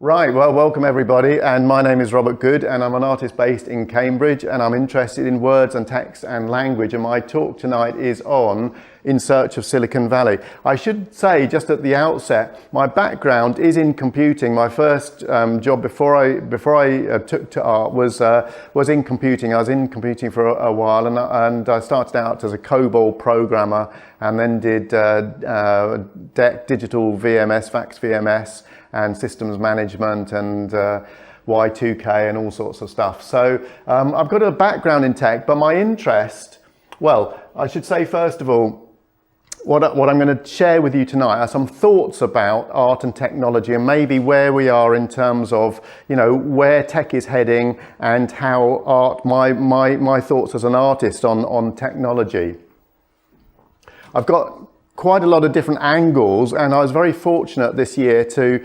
Right, well, welcome everybody, and my name is Robert Good, and I'm an artist based in Cambridge, and I'm interested in words and text and language, and my talk tonight is on In Search of Silicon Valley. I should say just at the outset, my background is in computing. My first job before I took to art was in computing. I was in computing for a while, and I started out as a COBOL programmer, and then did DEC, digital VMS, fax VMS, and systems management and Y2K and all sorts of stuff. So I've got a background in tech, but my interest, well, I should say first of all, what I'm going to share with you tonight are some thoughts about art and technology and maybe where we are in terms of, you know, where tech is heading and how art, my thoughts as an artist on technology. I've got quite a lot of different angles, and I was very fortunate this year to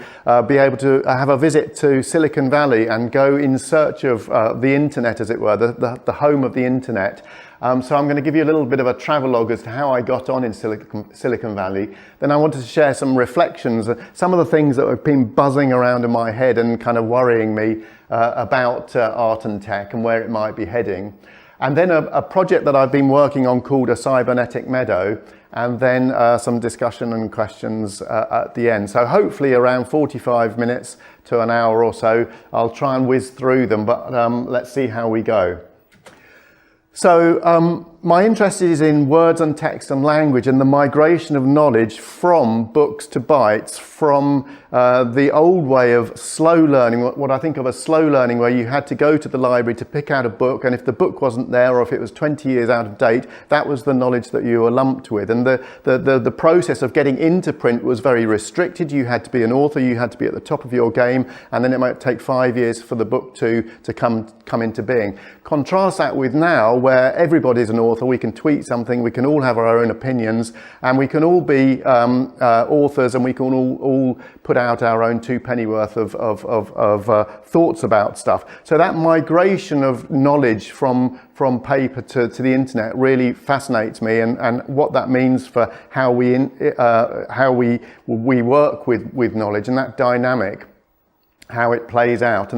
be able to have a visit to Silicon Valley and go in search of the internet, as it were, the home of the internet. So I'm going to give you a little bit of a travelogue as to how I got on in Silicon Valley. Then I wanted to share some reflections, some of the things that have been buzzing around in my head and kind of worrying me about art and tech and where it might be heading. And then a project that I've been working on called A Cybernetic Meadow, and then some discussion and questions at the end. So hopefully around 45 minutes to an hour or so. I'll try and whiz through them, but let's see how we go. So my interest is in words and text and language and the migration of knowledge from books to bytes, from the old way of slow learning, what I think of as slow learning, where you had to go to the library to pick out a book, and if the book wasn't there or if it was 20 years out of date, that was the knowledge that you were lumped with. And the process of getting into print was very restricted. You had to be an author, you had to be at the top of your game, and then it might take 5 years for the book to come into being. Contrast that with now, where everybody's an author, we can tweet something, we can all have our own opinions, and we can all be authors, and we can all put out our own two pennyworth of thoughts about stuff. So that migration of knowledge from paper to the internet really fascinates me, and what that means for how we work with knowledge and that dynamic, how it plays out.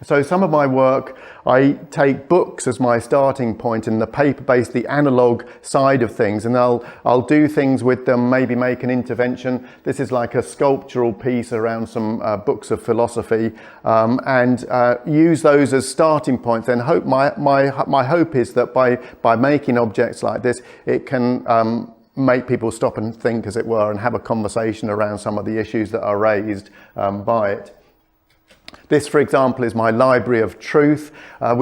So some of my work, I take books as my starting point in the paper-based, the analog side of things, and I'll do things with them, maybe make an intervention. This is like a sculptural piece around some books of philosophy, and use those as starting points. Then my hope is that by making objects like this, it can make people stop and think, as it were, and have a conversation around some of the issues that are raised by it. This, for example, is my library of truth. I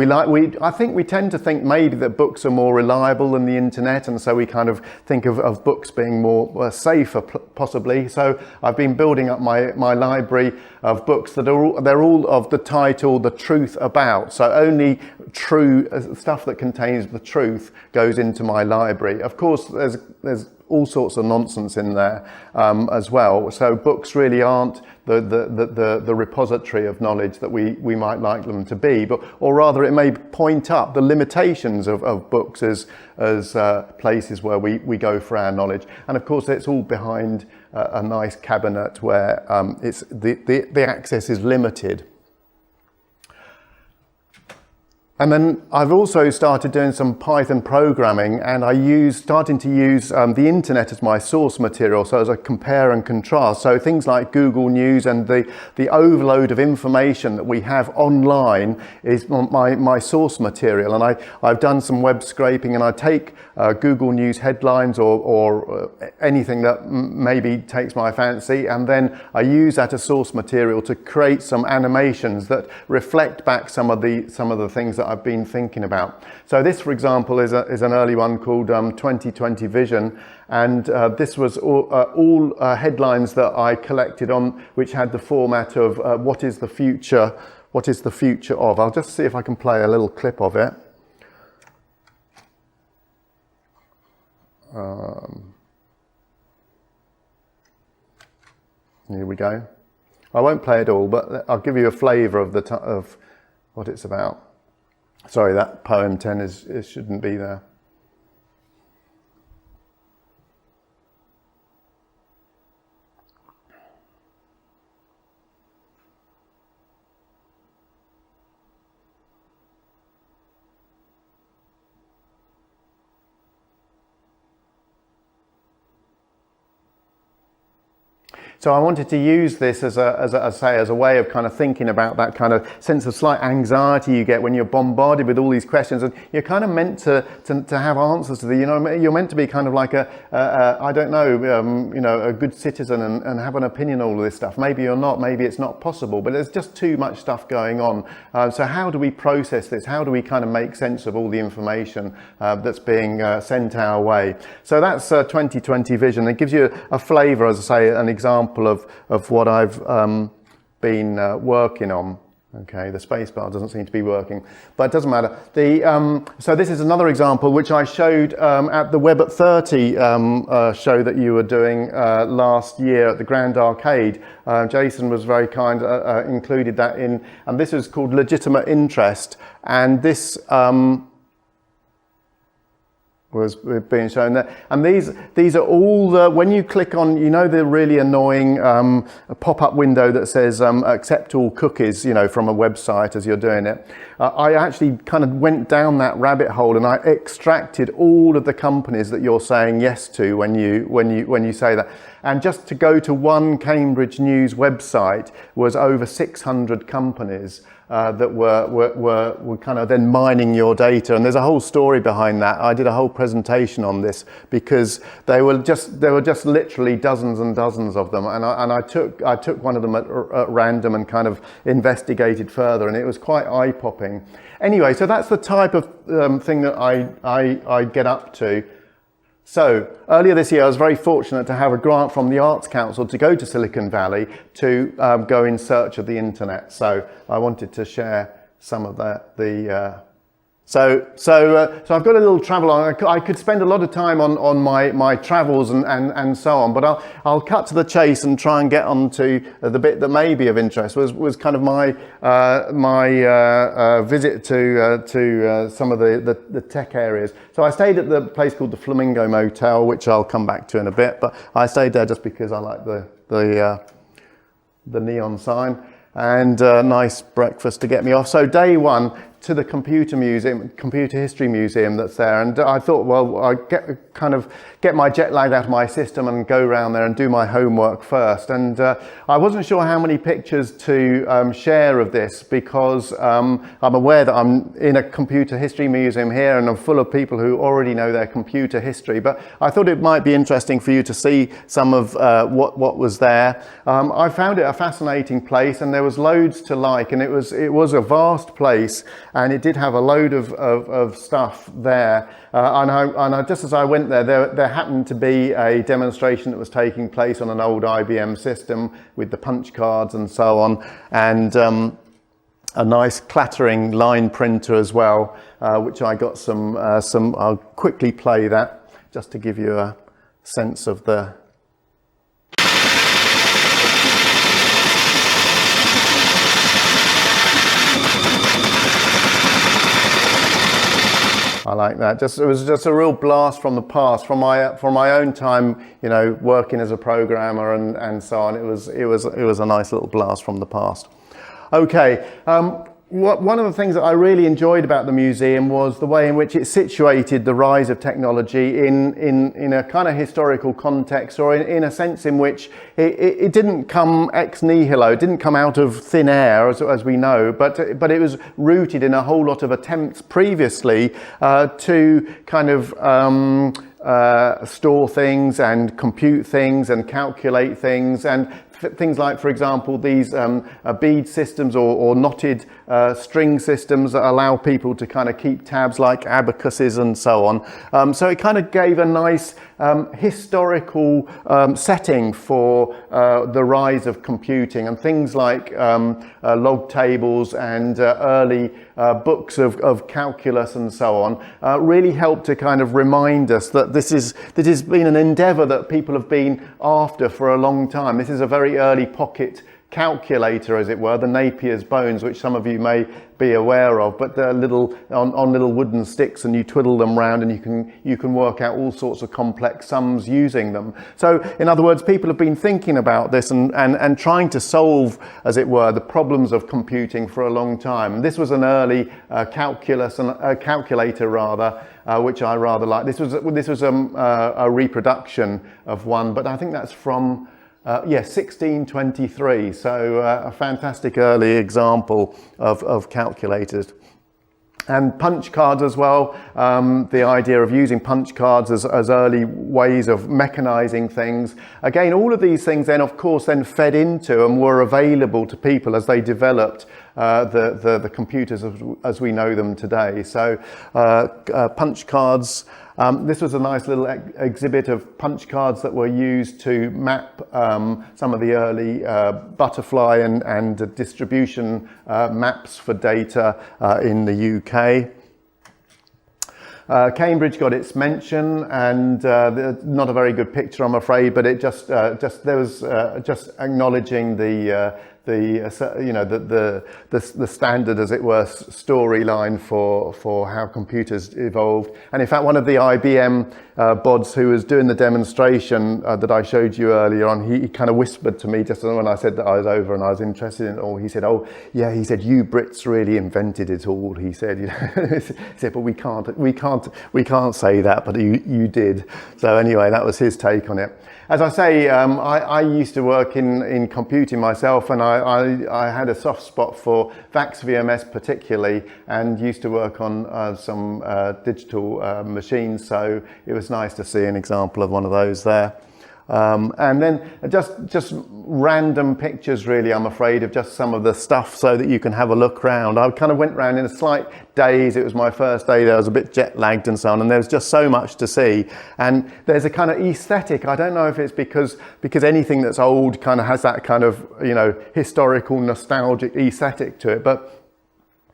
think we tend to think maybe that books are more reliable than the internet, and so we kind of think of books being more safer, possibly. So I've been building up my library of books that they're all of the title "The Truth About." So only true stuff that contains the truth goes into my library. Of course, there's all sorts of nonsense in there as well. So books really aren't the repository of knowledge that we might like them to be, or rather it may point up the limitations of books as places where we go for our knowledge. And of course it's all behind a nice cabinet where it's the access is limited. And then I've also started doing some Python programming, and starting to use the internet as my source material, so as a compare and contrast. So things like Google News and the overload of information that we have online is my source material. And I've done some web scraping, and I take Google News headlines or anything that maybe takes my fancy, and then I use that as source material to create some animations that reflect back some of the things that I've been thinking about. So this, for example, is an early one called 2020 Vision, and this was all headlines that I collected on, which had the format of what is the future of. I'll just see if I can play a little clip of it. Here we go. I won't play it all, but I'll give you a flavour of what it's about. Sorry, that poem 10 shouldn't be there. So I wanted to use this as a way of kind of thinking about that kind of sense of slight anxiety you get when you're bombarded with all these questions, and you're kind of meant to have answers to you're meant to be kind of like I don't know, a good citizen and have an opinion on all this stuff. Maybe you're not, maybe it's not possible, but there's just too much stuff going on. So how do we process this? How do we kind of make sense of all the information that's being sent our way? So that's 2020 vision. It gives you a flavour, as I say, an example of what I've been working on. Okay, the spacebar doesn't seem to be working, but it doesn't matter. So this is another example which I showed at the Web at 30 show that you were doing last year at the Grand Arcade. Jason was very kind, included that in, and this is called Legitimate Interest, and this was being shown there. And these are all the, when you click on, the really annoying pop-up window that says accept all cookies, from a website as you're doing it. I actually kind of went down that rabbit hole and I extracted all of the companies that you're saying yes to when you say that. And just to go to one Cambridge News website was over 600 companies that were kind of then mining your data, and there's a whole story behind that. I did a whole presentation on this because there were just literally dozens and dozens of them, and I took one of them at random and kind of investigated further, and it was quite eye-popping. Anyway, so that's the type of thing that I get up to. So earlier this year, I was very fortunate to have a grant from the Arts Council to go to Silicon Valley to go in search of the internet. So I wanted to share some of So I've got a little travel on. I could spend a lot of time on my travels and so on, but I'll cut to the chase and try and get on to the bit that may be of interest. Was kind of my visit to some of the tech areas. So I stayed at the place called the Flamingo Motel, which I'll come back to in a bit, but I stayed there just because I like the neon sign, and a nice breakfast to get me off. So day one, to the computer history museum that's there, and I thought, well, I get my jet lag out of my system and go around there and do my homework first. And I wasn't sure how many pictures to share of this, because I'm aware that I'm in a computer history museum here and I'm full of people who already know their computer history, but I thought it might be interesting for you to see some of what was there. I found it a fascinating place, and there was loads to like, and it was a vast place, and it did have a load of stuff there. And I just as I went there happened to be a demonstration that was taking place on an old IBM system with the punch cards and so on, and a nice clattering line printer as well, which I got some. I'll quickly play that just to give you a sense of the. I like that. It was just a real blast from the past, from my own time, working as a programmer and so on. It was a nice little blast from the past. Okay. One of the things that I really enjoyed about the museum was the way in which it situated the rise of technology in a kind of historical context, or in a sense in which it didn't come ex nihilo, it didn't come out of thin air, as we know, but it was rooted in a whole lot of attempts previously to kind of store things and compute things and calculate things, and things like, for example, these bead systems or knotted string systems that allow people to kind of keep tabs, like abacuses and so on. So it kind of gave a nice historical setting for the rise of computing, and things like log tables and early books of calculus and so on really helped to kind of remind us that this has been an endeavour that people have been after for a long time. This is a very early pocket calculator, as it were, the Napier's bones, which some of you may be aware of, but they're little on little wooden sticks, and you twiddle them round and you can work out all sorts of complex sums using them. So in other words, people have been thinking about this and trying to solve, as it were, the problems of computing for a long time. And this was an early calculus and calculator rather, which I rather like. This was a reproduction of one, but I think that's from Yeah, 1623, so a fantastic early example of calculators. And punch cards as well, the idea of using punch cards as early ways of mechanizing things. Again, all of these things then, of course, then fed into and were available to people as they developed the computers as we know them today. So punch cards. This was a nice little exhibit of punch cards that were used to map some of the early butterfly and distribution maps for data in the UK. Cambridge got its mention, and not a very good picture, I'm afraid, but it just there was just acknowledging the standard, as it were, storyline for how computers evolved. And in fact, one of the IBM bods who was doing the demonstration that I showed you earlier on, he kind of whispered to me just when I said that I was over and I was interested in it all. He said, "Oh, yeah," he said, "you Brits really invented it all." He said, "You know," he said, "but we can't say that, but you did." So anyway, that was his take on it. As I say, I used to work in computing myself, and I had a soft spot for VAX VMS particularly, and used to work on some digital machines, so it was nice to see an example of one of those there. And then just random pictures really, I'm afraid, of just some of the stuff so that you can have a look round. I kind of went round in a slight daze. It was my first day there. I was a bit jet lagged and so on, and there's just so much to see. And there's a kind of aesthetic. I don't know if it's because anything that's old kind of has that kind of, you know, historical nostalgic aesthetic to it, but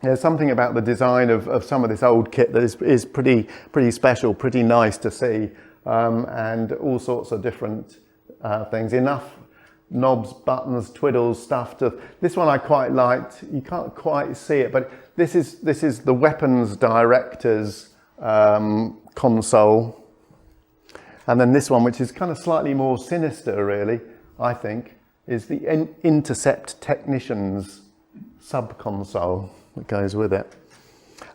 there's something about the design of some of this old kit that is pretty special, pretty nice to see. And all sorts of different things. Enough knobs, buttons, twiddles, stuff to. This one I quite liked. You can't quite see it, but this is the weapons director's console. And then this one, which is kind of slightly more sinister, really, I think, is the intercept technician's sub-console that goes with it.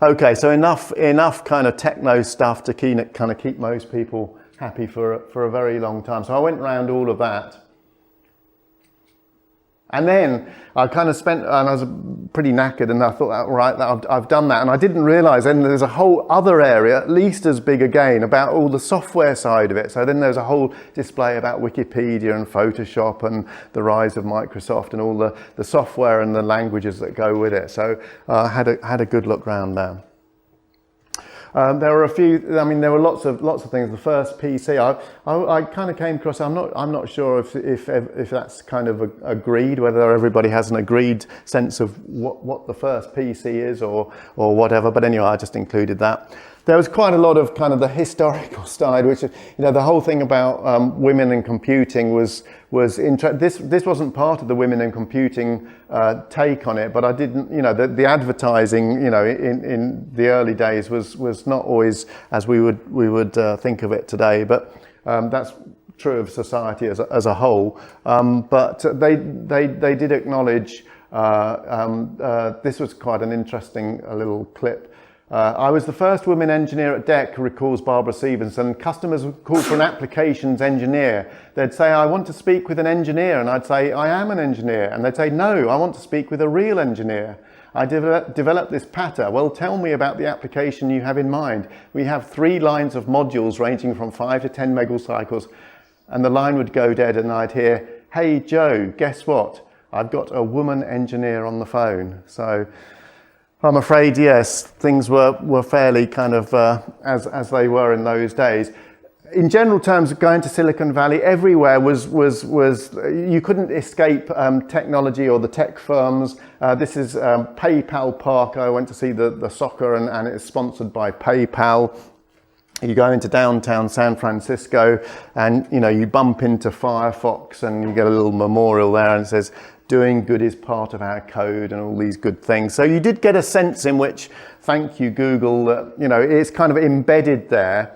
Okay, so enough kind of techno stuff to kind of keep most people happy for a very long time. So I went around all of that. And then I kind of spent, and I was pretty knackered, and I thought, right, I've done that. And I didn't realise then there's a whole other area, at least as big again, about all the software side of it. So then there's a whole display about Wikipedia and Photoshop and the rise of Microsoft and all the software and the languages that go with it. So I had a good look round there. There were a few. I mean, there were lots of things. The first PC, I kind of came across. I'm not sure if that's kind of agreed. Whether everybody has an agreed sense of what the first PC is or whatever. But anyway, I just included that. There was quite a lot of kind of the historical side, which, you know, the whole thing about women and computing was this wasn't part of the women and computing take on it, but I didn't, you know, the advertising, you know, in the early days was not always as we would think of it today, but that's true of society as a whole. But they did acknowledge this was quite an interesting little clip. I was the first woman engineer at DEC, recalls Barbara Stevenson. Customers would call for an applications engineer. They'd say, "I want to speak with an engineer." And I'd say, "I am an engineer." And they'd say, "No, I want to speak with a real engineer. I developed this patter." "Well, tell me about the application you have in mind." "We have 3 lines of modules ranging from 5 to 10 megacycles." And the line would go dead and I'd hear, "Hey, Joe, guess what? I've got a woman engineer on the phone." So I'm afraid, yes, things were fairly kind of as they were in those days. In general terms, going to Silicon Valley, everywhere was you couldn't escape technology or the tech firms. This is PayPal Park. I went to see the soccer, and it's sponsored by PayPal. You go into downtown San Francisco, and you know you bump into Firefox, and you get a little memorial there, and it says, "Doing good is part of our code," and all these good things. So you did get a sense in which, thank you Google, that, you know, it's kind of embedded there.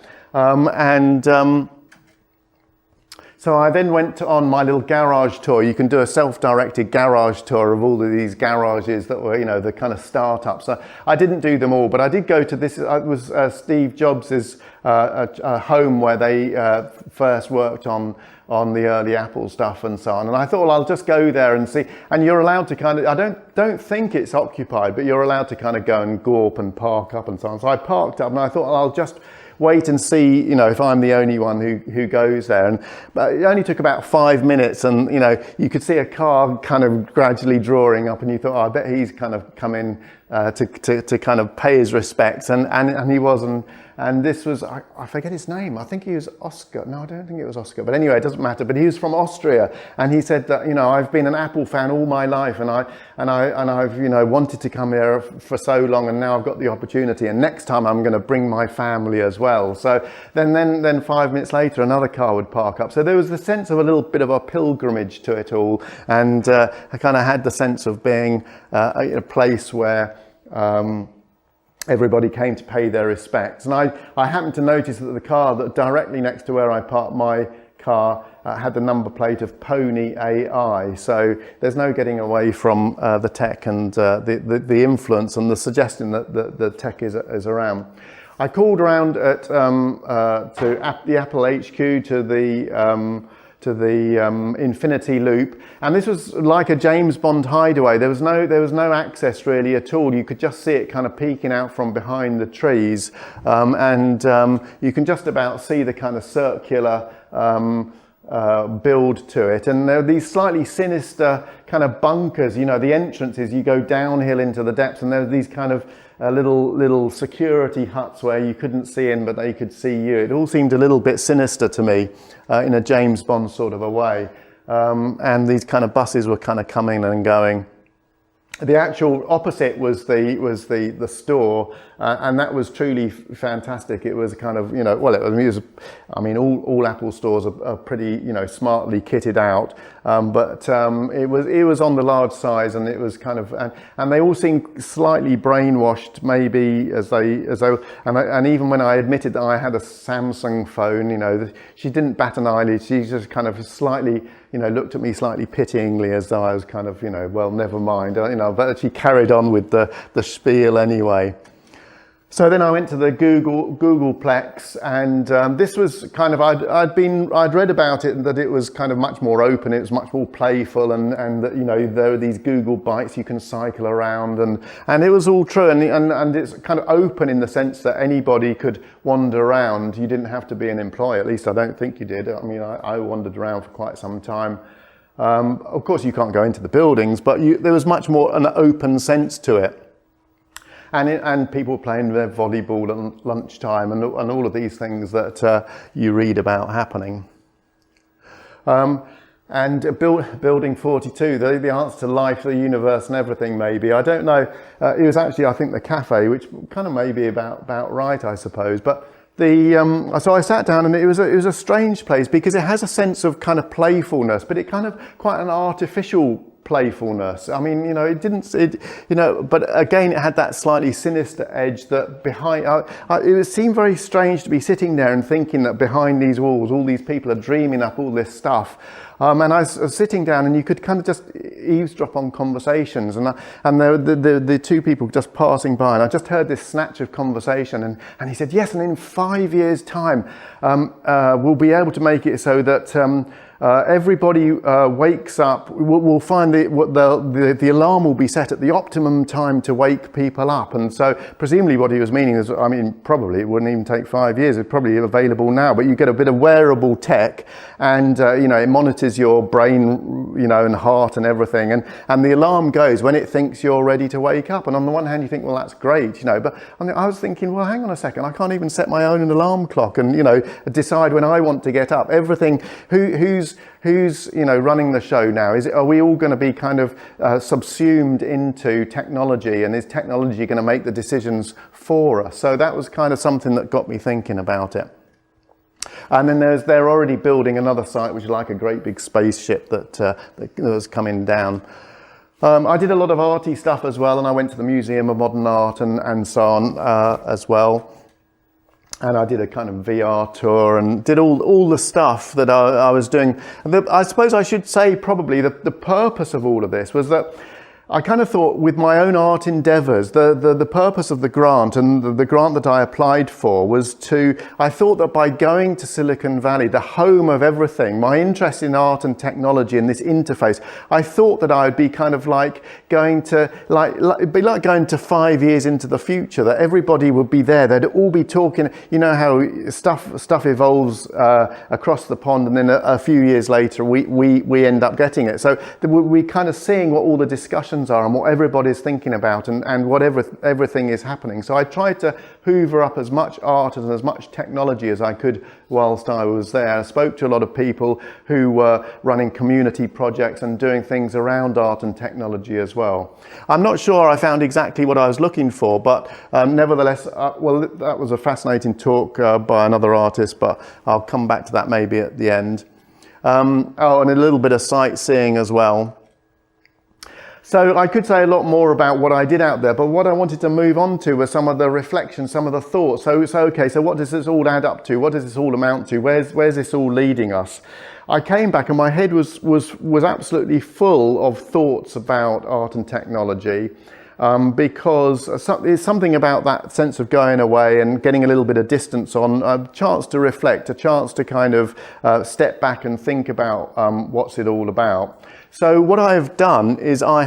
So I then went on my little garage tour. You can do a self-directed garage tour of all of these garages that were, you know, the kind of startups. So I didn't do them all, but I did go to this. It was Steve Jobs's home where they first worked on on the early Apple stuff and so on. And I thought, well, I'll just go there and see. And you're allowed to kind of, I don't think it's occupied, but you're allowed to kind of go and go up and park up and so on. So I parked up and I thought, well, I'll just wait and see, you know, if I'm the only one who goes there. But it only took about 5 minutes, and, you know, you could see a car kind of gradually drawing up, and you thought, oh, I bet he's kind of come in to kind of pay his respects, and he wasn't. And this was, I forget his name, I think he was Oscar. No, I don't think it was Oscar, but anyway, it doesn't matter. But he was from Austria, and he said that, you know, I've been an Apple fan all my life, and I've, you know, wanted to come here for so long, and now I've got the opportunity, and next time I'm going to bring my family as well. So then 5 minutes later, another car would park up. So there was the sense of a little bit of a pilgrimage to it all, and I kind of had the sense of being a place where everybody came to pay their respects. And I happened to notice that the car that directly next to where I parked my car had the number plate of Pony AI. So there's no getting away from the tech and the influence and the suggestion that the tech is around. I called around to the Apple HQ, to the Infinity Loop, and this was like a James Bond hideaway. There was no access really at all. You could just see it kind of peeking out from behind the trees, and you can just about see the kind of circular build to it. And there are these slightly sinister kind of bunkers. You know, the entrances, you go downhill into the depths, and there are these kind of little security huts where you couldn't see in, but they could see you. It all seemed a little bit sinister to me, in a James Bond sort of a way. And these kind of buses were kind of coming and going. The actual opposite was the store, and that was truly fantastic. It was kind of, you know, well, I mean, all Apple stores are pretty, you know, smartly kitted out, but it was on the large size, and it was kind of, and they all seemed slightly brainwashed, maybe as though, and even when I admitted that I had a Samsung phone, you know, she didn't bat an eyelid. She just kind of slightly, you know, looked at me slightly pityingly, as though I was kind of, you know, well, never mind, you know, but she carried on with the spiel anyway. So then I went to the Googleplex, and this was kind of, I'd read about it, that it was kind of much more open, it was much more playful, and that, you know, there were these Google bikes you can cycle around, and it was all true, and it's kind of open in the sense that anybody could wander around. You didn't have to be an employee, at least I don't think you did. I mean, I wandered around for quite some time. Of course you can't go into the buildings, but there was much more an open sense to it. And people playing their volleyball at lunchtime, and all of these things that you read about happening. And Building 42, the answer to life, the universe and everything, maybe. I don't know. It was actually, I think, the cafe, which kind of may be about right, I suppose. But so I sat down, and it was a strange place, because it has a sense of kind of playfulness, but it kind of quite an artificial playfulness. I mean, you know, you know, but again, it had that slightly sinister edge that behind, it seemed very strange to be sitting there and thinking that behind these walls, all these people are dreaming up all this stuff. And I was sitting down, and you could kind of just eavesdrop on conversations, and there were the two people just passing by, and I just heard this snatch of conversation, and he said, yes, and in 5 years' time, we'll be able to make it so that everybody wakes up. We'll find the alarm will be set at the optimum time to wake people up. And so presumably what he was meaning is, I mean, probably it wouldn't even take 5 years. It's probably available now, but you get a bit of wearable tech, and you know, it monitors your brain, you know, and heart and everything. And the alarm goes when it thinks you're ready to wake up. And on the one hand, you think, well, that's great, you know, but I was thinking, well, hang on a second, I can't even set my own alarm clock and, you know, decide when I want to get up. Everything, who's you know, running the show now? Are we all going to be kind of subsumed into technology, and is technology going to make the decisions for us? So that was kind of something that got me thinking about it. And then they're already building another site, which is like a great big spaceship that was coming down. I did a lot of arty stuff as well, and I went to the Museum of Modern Art and so on as well. And I did a kind of VR tour and did all the stuff that I was doing. I suppose I should say probably the purpose of all of this was that I kind of thought with my own art endeavours, the purpose of the grant and the grant that I applied for was I thought that by going to Silicon Valley, the home of everything, my interest in art and technology and this interface, I thought that I would be kind of like going to, it'd be like going to 5 years into the future, that everybody would be there, they'd all be talking, you know how stuff evolves across the pond and then a few years later we end up getting it. So we're kind of seeing what all the discussions are and what everybody's thinking about and what everything is happening. So I tried to hoover up as much art and as much technology as I could whilst I was there. I spoke to a lot of people who were running community projects and doing things around art and technology as well. I'm not sure I found exactly what I was looking for, but nevertheless, well, that was a fascinating talk by another artist, but I'll come back to that maybe at the end. And a little bit of sightseeing as well. So I could say a lot more about what I did out there, but what I wanted to move on to were some of the reflections, some of the thoughts. So okay, so what does this all add up to? What does this all amount to? Where's this all leading us? I came back and my head was absolutely full of thoughts about art and technology, because there's something about that sense of going away and getting a little bit of distance on, a chance to reflect, a chance to kind of step back and think about what's it all about. So what I've done is I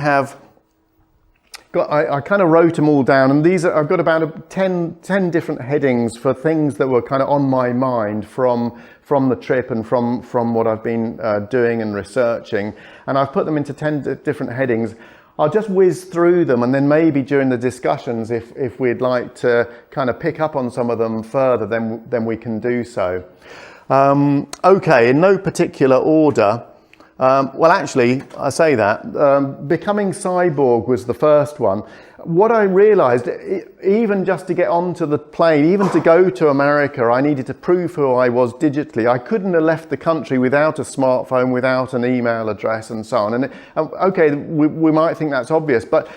kind of wrote them all down, and I've got about 10 different headings for things that were kind of on my mind from the trip and from what I've been doing and researching, and I've put them into 10 different headings. I'll just whiz through them, and then maybe during the discussions, if we'd like to kind of pick up on some of them further, then we can do so. Okay, in no particular order. Well, actually, I say that. Becoming cyborg was the first one. What I realised, even just to get onto the plane, even to go to America, I needed to prove who I was digitally. I couldn't have left the country without a smartphone, without an email address, and so on. And okay, we might think that's obvious, but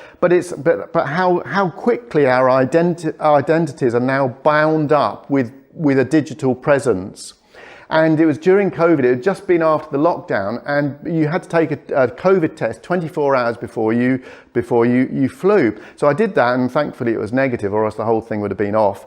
how quickly our identities are now bound up with a digital presence. And it was during COVID, it had just been after the lockdown, and you had to take a COVID test 24 hours before you flew. So I did that, and thankfully it was negative, or else the whole thing would have been off.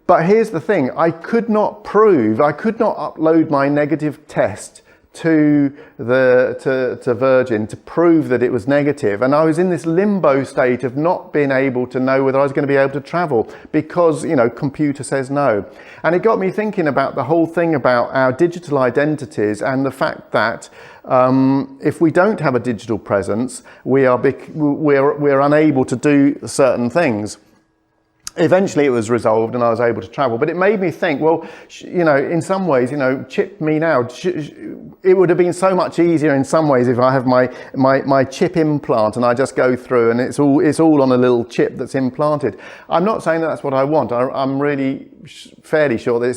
But here's the thing, I could not upload my negative test to Virgin to prove that it was negative, and I was in this limbo state of not being able to know whether I was going to be able to travel because, you know, computer says no. And it got me thinking about the whole thing about our digital identities and the fact that if we don't have a digital presence, we're unable to do certain things. Eventually it was resolved and I was able to travel, but it made me think, well, you know, in some ways, you know, chip me now. It would have been so much easier in some ways if I have my chip implant and I just go through and it's all on a little chip that's implanted. I'm not saying that that's what I want. I'm really fairly sure that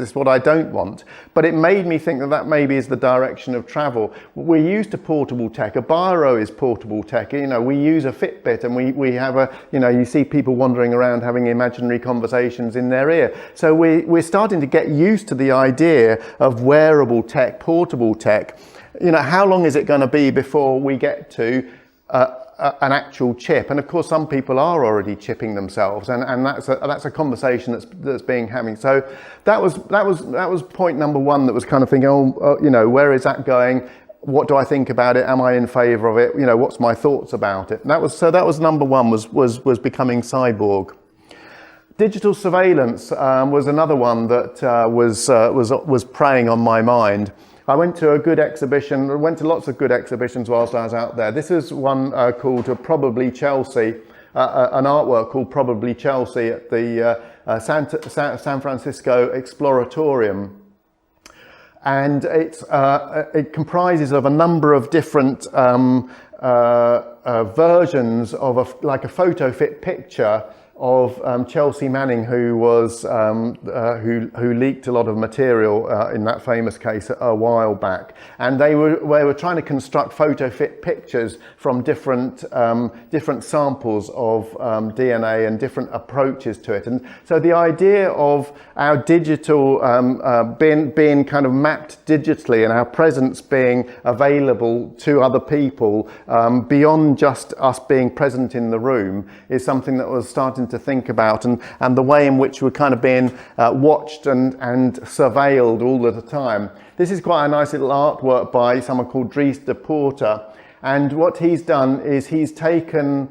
it's what I don't want, but it made me think that maybe is the direction of travel. We're used to portable tech. A biro is portable tech. You know, we use a Fitbit and we have you see people wandering around having imaginary conversations in their ear. So we're starting to get used to the idea of wearable tech, portable tech. You know, how long is it going to be before we get to an actual chip? And of course, some people are already chipping themselves, and that's a conversation that's being having. So that was point number one. That was kind of thinking, you know, where is that going? What do I think about it? Am I in favour of it? You know, what's my thoughts about it? And that was number one. Was becoming cyborg. Digital surveillance was another one that was preying on my mind. I went to lots of good exhibitions whilst I was out there. This is one called Probably Chelsea, an artwork called Probably Chelsea at the San Francisco Exploratorium. And it comprises of a number of different versions of like a photo fit picture of Chelsea Manning, who was who leaked a lot of material in that famous case a while back, and they were trying to construct photo fit pictures from different samples of DNA and different approaches to it. And so the idea of our digital being kind of mapped digitally and our presence being available to other people beyond just us being present in the room is something that I was starting to think about, and the way in which we're kind of being watched and surveilled all of the time. This is quite a nice little artwork by someone called Dries de Porter, and what he's done is he's taken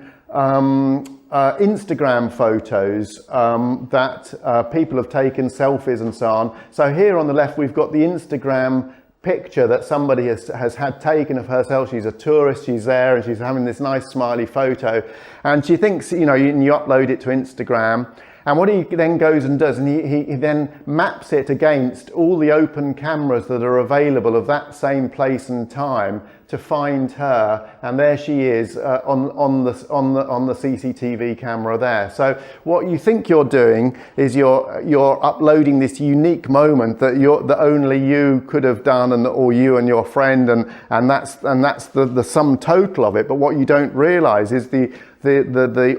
Instagram photos that people have taken, selfies and so on. So here on the left we've got the Instagram picture that somebody has had taken of herself. She's a tourist, she's there and she's having this nice smiley photo, and she thinks, you upload it to Instagram. And what he then goes and does, and he then maps it against all the open cameras that are available of that same place and time to find her, and there she is on the CCTV camera there. So what you think you're doing is you're uploading this unique moment that only you could have done, or you and your friend, and that's the sum total of it. But what you don't realise is the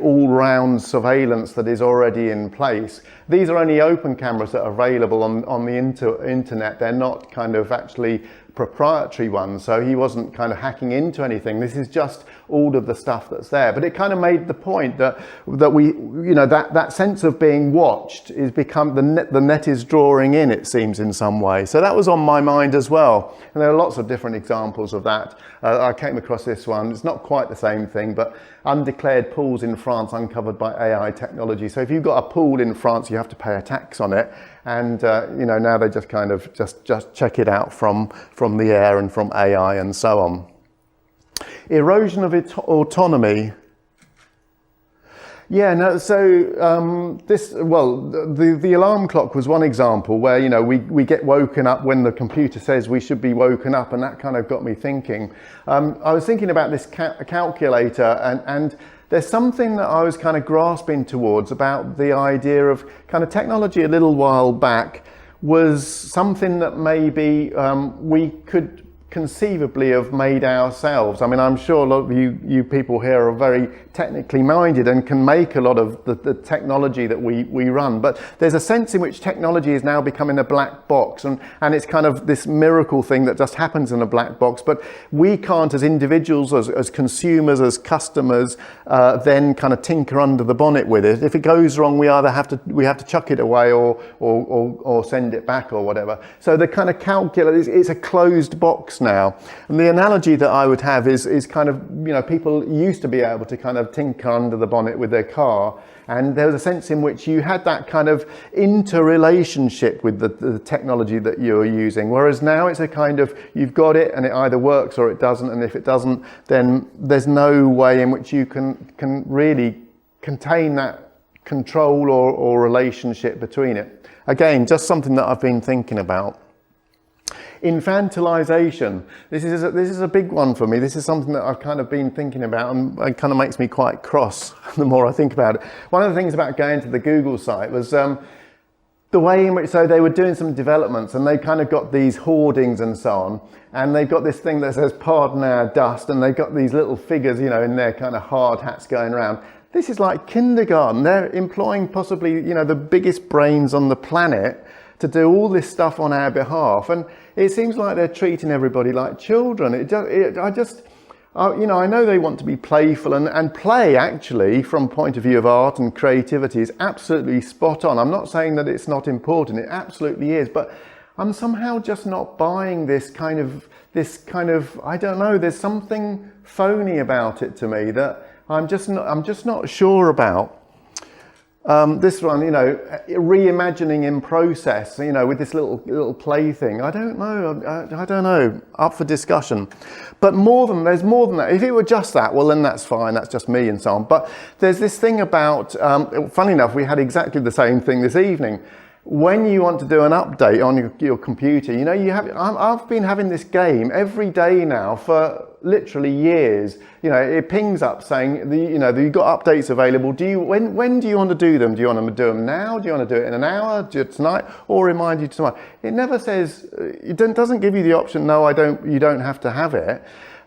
all-round surveillance that is already in place. These are only open cameras that are available on the internet. They're not kind of actually proprietary ones, so he wasn't kind of hacking into anything. This is just all of the stuff that's there. But it kind of made the point that we, that sense of being watched is become the net is drawing in, it seems, in some way. So that was on my mind as well. And there are lots of different examples of that. I came across this one. It's not quite the same thing, but undeclared pools in France uncovered by AI technology. So if you've got a pool in France, you have to pay a tax on it. And now they just kind of just check it out from the air and from AI and so on. Erosion of autonomy. Yeah, no. So the alarm clock was one example where we get woken up when the computer says we should be woken up, and that kind of got me thinking. I was thinking about this calculator, and there's something that I was kind of grasping towards about the idea of kind of technology a little while back was something that maybe we could conceivably have made ourselves. I mean, I'm sure a lot of you people here are very technically minded and can make a lot of the technology that we run, but there's a sense in which technology is now becoming a black box, and it's kind of this miracle thing that just happens in a black box, but we can't, as individuals, as consumers, as customers, then kind of tinker under the bonnet with it. If it goes wrong, we either have to chuck it away or send it back or whatever. So the kind of calculus, it's a closed box now. And the analogy that I would have is kind of, people used to be able to kind of tinker under the bonnet with their car, and there was a sense in which you had that kind of interrelationship with the technology that you're using, whereas now it's a kind of, you've got it and it either works or it doesn't, and if it doesn't, then there's no way in which you can really contain that control or relationship between it. Again, just something that I've been thinking about. Infantilization. This is a big one for me. This is something that I've kind of been thinking about, and it kind of makes me quite cross the more I think about it. One of the things about going to the Google site was the way in which, so they were doing some developments and they kind of got these hoardings and so on, and they've got this thing that says pardon our dust, and they've got these little figures, in their kind of hard hats going around. This is like kindergarten. They're employing possibly, the biggest brains on the planet to do all this stuff on our behalf, and it seems like they're treating everybody like children. I know they want to be playful, and play actually from point of view of art and creativity is absolutely spot on. I'm not saying that it's not important, it absolutely is, but I'm somehow just not buying this kind of, I don't know, there's something phony about it to me that I'm just not sure about. This one, reimagining in process, with this little play thing. I don't know, up for discussion. But there's more than that. If it were just that, well, then that's fine, that's just me and so on. But there's this thing about, funny enough, we had exactly the same thing this evening. When you want to do an update on your computer, I've been having this game every day now for literally years. It pings up saying, you've got updates available. When do you want to do them? Do you want to do them now? Do you want to do it in an hour? Do it tonight? Or remind you tomorrow? It never says, it doesn't give you the option, no, you don't have to have it.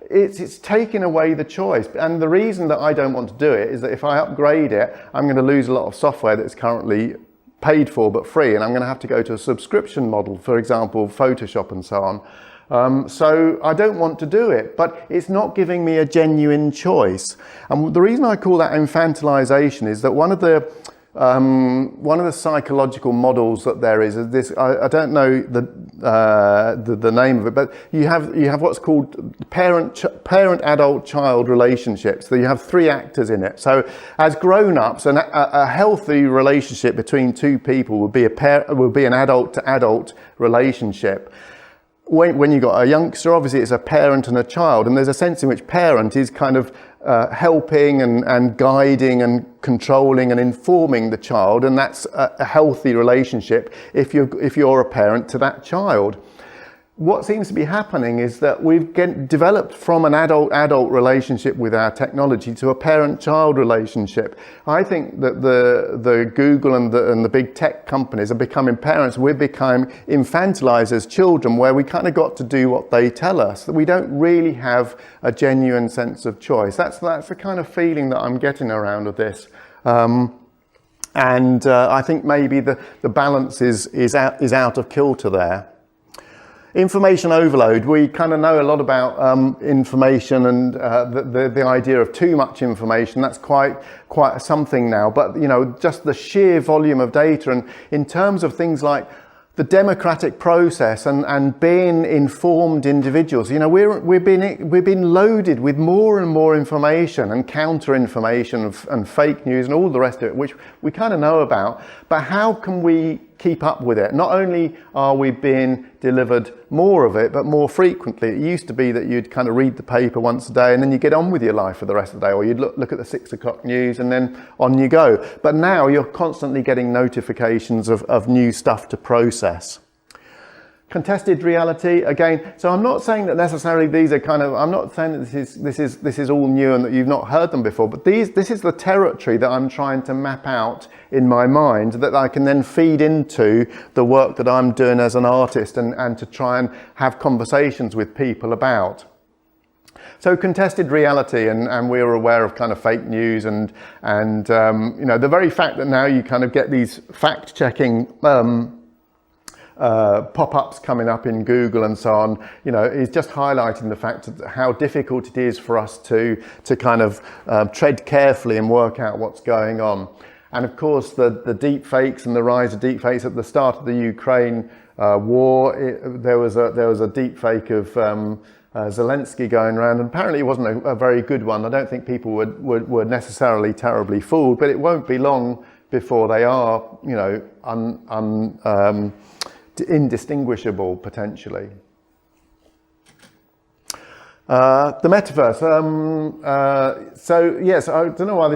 It's taking away the choice. And the reason that I don't want to do it is that if I upgrade it, I'm going to lose a lot of software that's currently paid for but free, and I'm going to have to go to a subscription model, for example, Photoshop and so on. So I don't want to do it, but it's not giving me a genuine choice. And the reason I call that infantilization is that one of the psychological models that there is this. I don't know the name of it, but you have what's called parent-adult-child relationships. So you have three actors in it. So as grown-ups, a healthy relationship between two people would be an adult-to-adult relationship. When you've got a youngster, obviously it's a parent and a child, and there's a sense in which parent is kind of helping and guiding and controlling and informing the child, and that's a healthy relationship if you're a parent to that child. What seems to be happening is that we've developed from an adult-adult relationship with our technology to a parent-child relationship. I think that the Google and the big tech companies are becoming parents. We've become infantilized as children, where we kind of got to do what they tell us, that we don't really have a genuine sense of choice. That's the kind of feeling that I'm getting around of this. And I think maybe the balance is out of kilter there. Information overload. We kind of know a lot about information and the idea of too much information. That's quite something now. But just the sheer volume of data, and in terms of things like the democratic process and being informed individuals, we've been loaded with more and more information and counter information and fake news and all the rest of it, which we kind of know about. But how can we keep up with it? Not only are we being delivered more of it, but more frequently. It used to be that you'd kind of read the paper once a day and then you get on with your life for the rest of the day, or you'd look at the 6 o'clock news and then on you go. But now you're constantly getting notifications of new stuff to process. Contested reality, again, so I'm not saying that necessarily these are I'm not saying that this is all new and that you've not heard them before, but this is the territory that I'm trying to map out in my mind, that I can then feed into the work that I'm doing as an artist and to try and have conversations with people about. So contested reality, and we're aware of kind of fake news and the very fact that now you kind of get these fact-checking pop-ups coming up in Google and so on, is just highlighting the fact of how difficult it is for us to kind of tread carefully and work out what's going on. And of course, the deep fakes and the rise of deep fakes. At the start of the Ukraine war, there was a deep fake of Zelensky going around, and apparently it wasn't a very good one. I don't think people were necessarily terribly fooled, but it won't be long before they are, indistinguishable potentially. The metaverse. So yes, I don't know why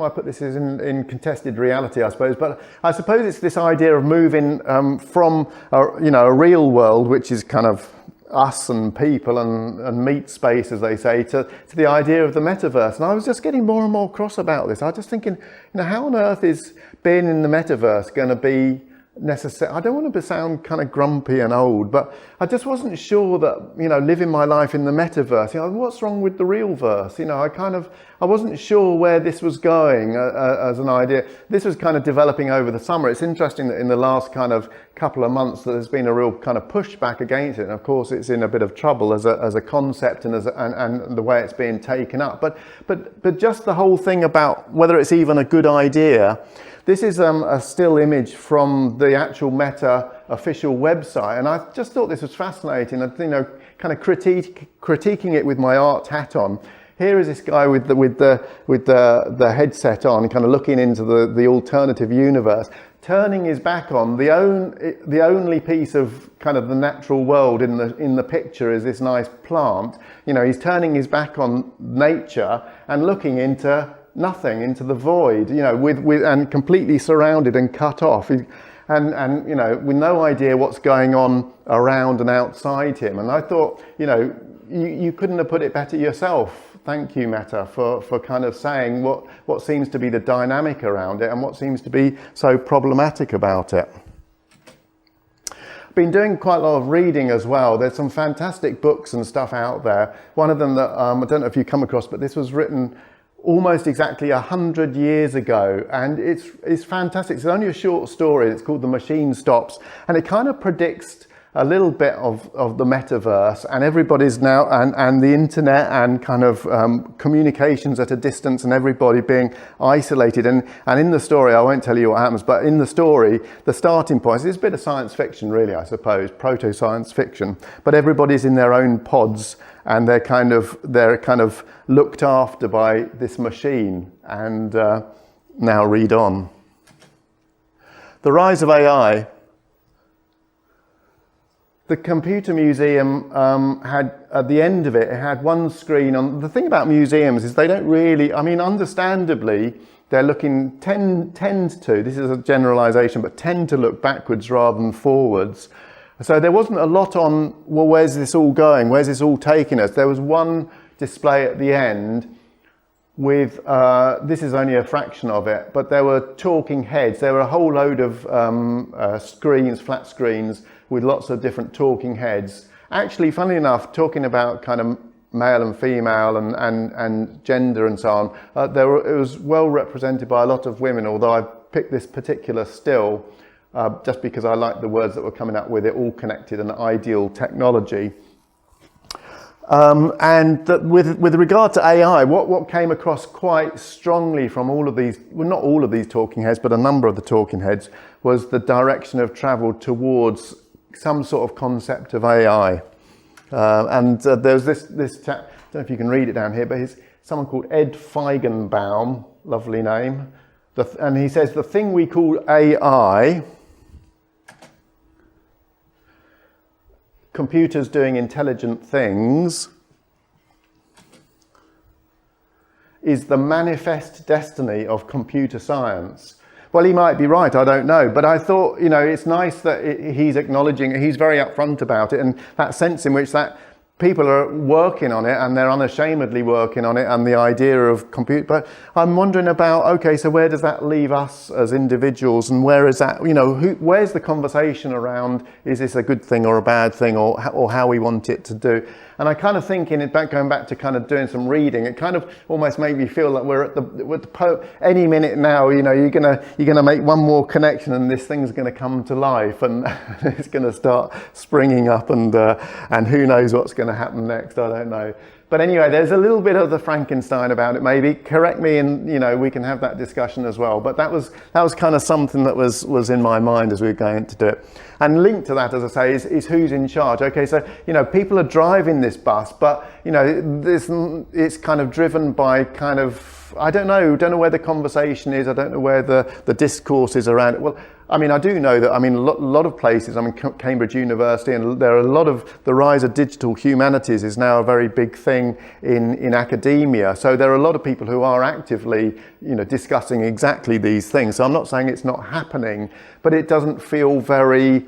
I put this in contested reality, I suppose, but I suppose it's this idea of moving from a real world, which is kind of us and people and meat space, as they say, to the idea of the metaverse. And I was just getting more and more cross about this. I was just thinking, how on earth is being in the metaverse going to be necessary? I don't want to sound kind of grumpy and old, but I just wasn't sure that living my life in the metaverse, what's wrong with the real verse? I wasn't sure where this was going as an idea. This was kind of developing over the summer. It's interesting that in the last kind of couple of months that there's been a real kind of pushback against it, and of course it's in a bit of trouble as a concept and and the way it's being taken up. But just the whole thing about whether it's even a good idea. This is a still image from the actual Meta official website, and I just thought this was fascinating. And kind of critiquing it with my art hat on. Here is this guy with the headset on, kind of looking into the alternative universe, turning his back on the only piece of kind of the natural world in the picture is this nice plant. He's turning his back on nature and looking into nothing, into the void, and completely surrounded and cut off, and with no idea what's going on around and outside him. And I thought, you couldn't have put it better yourself. Thank you, Meta, for kind of saying what seems to be the dynamic around it and what seems to be so problematic about it. Been doing quite a lot of reading as well. There's some fantastic books and stuff out there. One of them that I don't know if you come across, but this was written almost exactly 100 years ago, and it's fantastic. It's only a short story. It's called The Machine Stops, and it kind of predicts a little bit of the metaverse and everybody's now and the internet and kind of communications at a distance and everybody being isolated, and in the story, I won't tell you what happens, but in the story the starting point is a bit of science fiction, really, I suppose, proto science fiction, but everybody's in their own pods and they're kind of looked after by this machine. And now read on. The rise of AI. The Computer Museum had, at the end of it, it had one screen on. The thing about museums is they don't really, I mean, understandably, they're looking, tend to, this is a generalization, but tend to look backwards rather than forwards. So there wasn't a lot on, well, where's this all going? Where's this all taking us? There was one display at the end with, this is only a fraction of it, but there were talking heads. There were a whole load of screens, flat screens, with lots of different talking heads. Actually, funnily enough, talking about kind of male and female and gender and so on, it was well represented by a lot of women, although I picked this particular still just because I liked the words that were coming up with it, all connected and ideal technology. With regard to AI, what came across quite strongly from all of these, well, not all of these talking heads, but a number of the talking heads, was the direction of travel towards some sort of concept of AI. There's this chap, I don't know if you can read it down here, but he's someone called Ed Feigenbaum, lovely name, and he says the thing we call AI, computers doing intelligent things, is the manifest destiny of computer science. Well, he might be right, I don't know, but I thought, you know, it's nice that he's acknowledging, he's very upfront about it, and that sense in which that people are working on it and they're unashamedly working on it, and the idea of compute. But I'm wondering about, okay, so where does that leave us as individuals, and where is that, you know, where's the conversation around, is this a good thing or a bad thing, or how we want it to do? And I kind of think going back to kind of doing some reading, it kind of almost made me feel like we're at the any minute now, you know, you're gonna make one more connection and this thing's gonna come to life, and it's gonna start springing up, and who knows what's gonna happen next, I don't know. But anyway, there's a little bit of the Frankenstein about it, maybe. Correct me, and you know, we can have that discussion as well. But that was kind of something that was in my mind as we were going to do it. And linked to that, as I say, is who's in charge. Okay, so you know, people are driving this bus, but you know, it's kind of driven by kind of, I don't know where the conversation is. I don't know where the discourse is around it. Well, I mean, I do know that, I mean, a lot of places, I mean, Cambridge University, and there are a lot of, the rise of digital humanities is now a very big thing in academia. So there are a lot of people who are actively, you know, discussing exactly these things. So I'm not saying it's not happening, but it doesn't feel very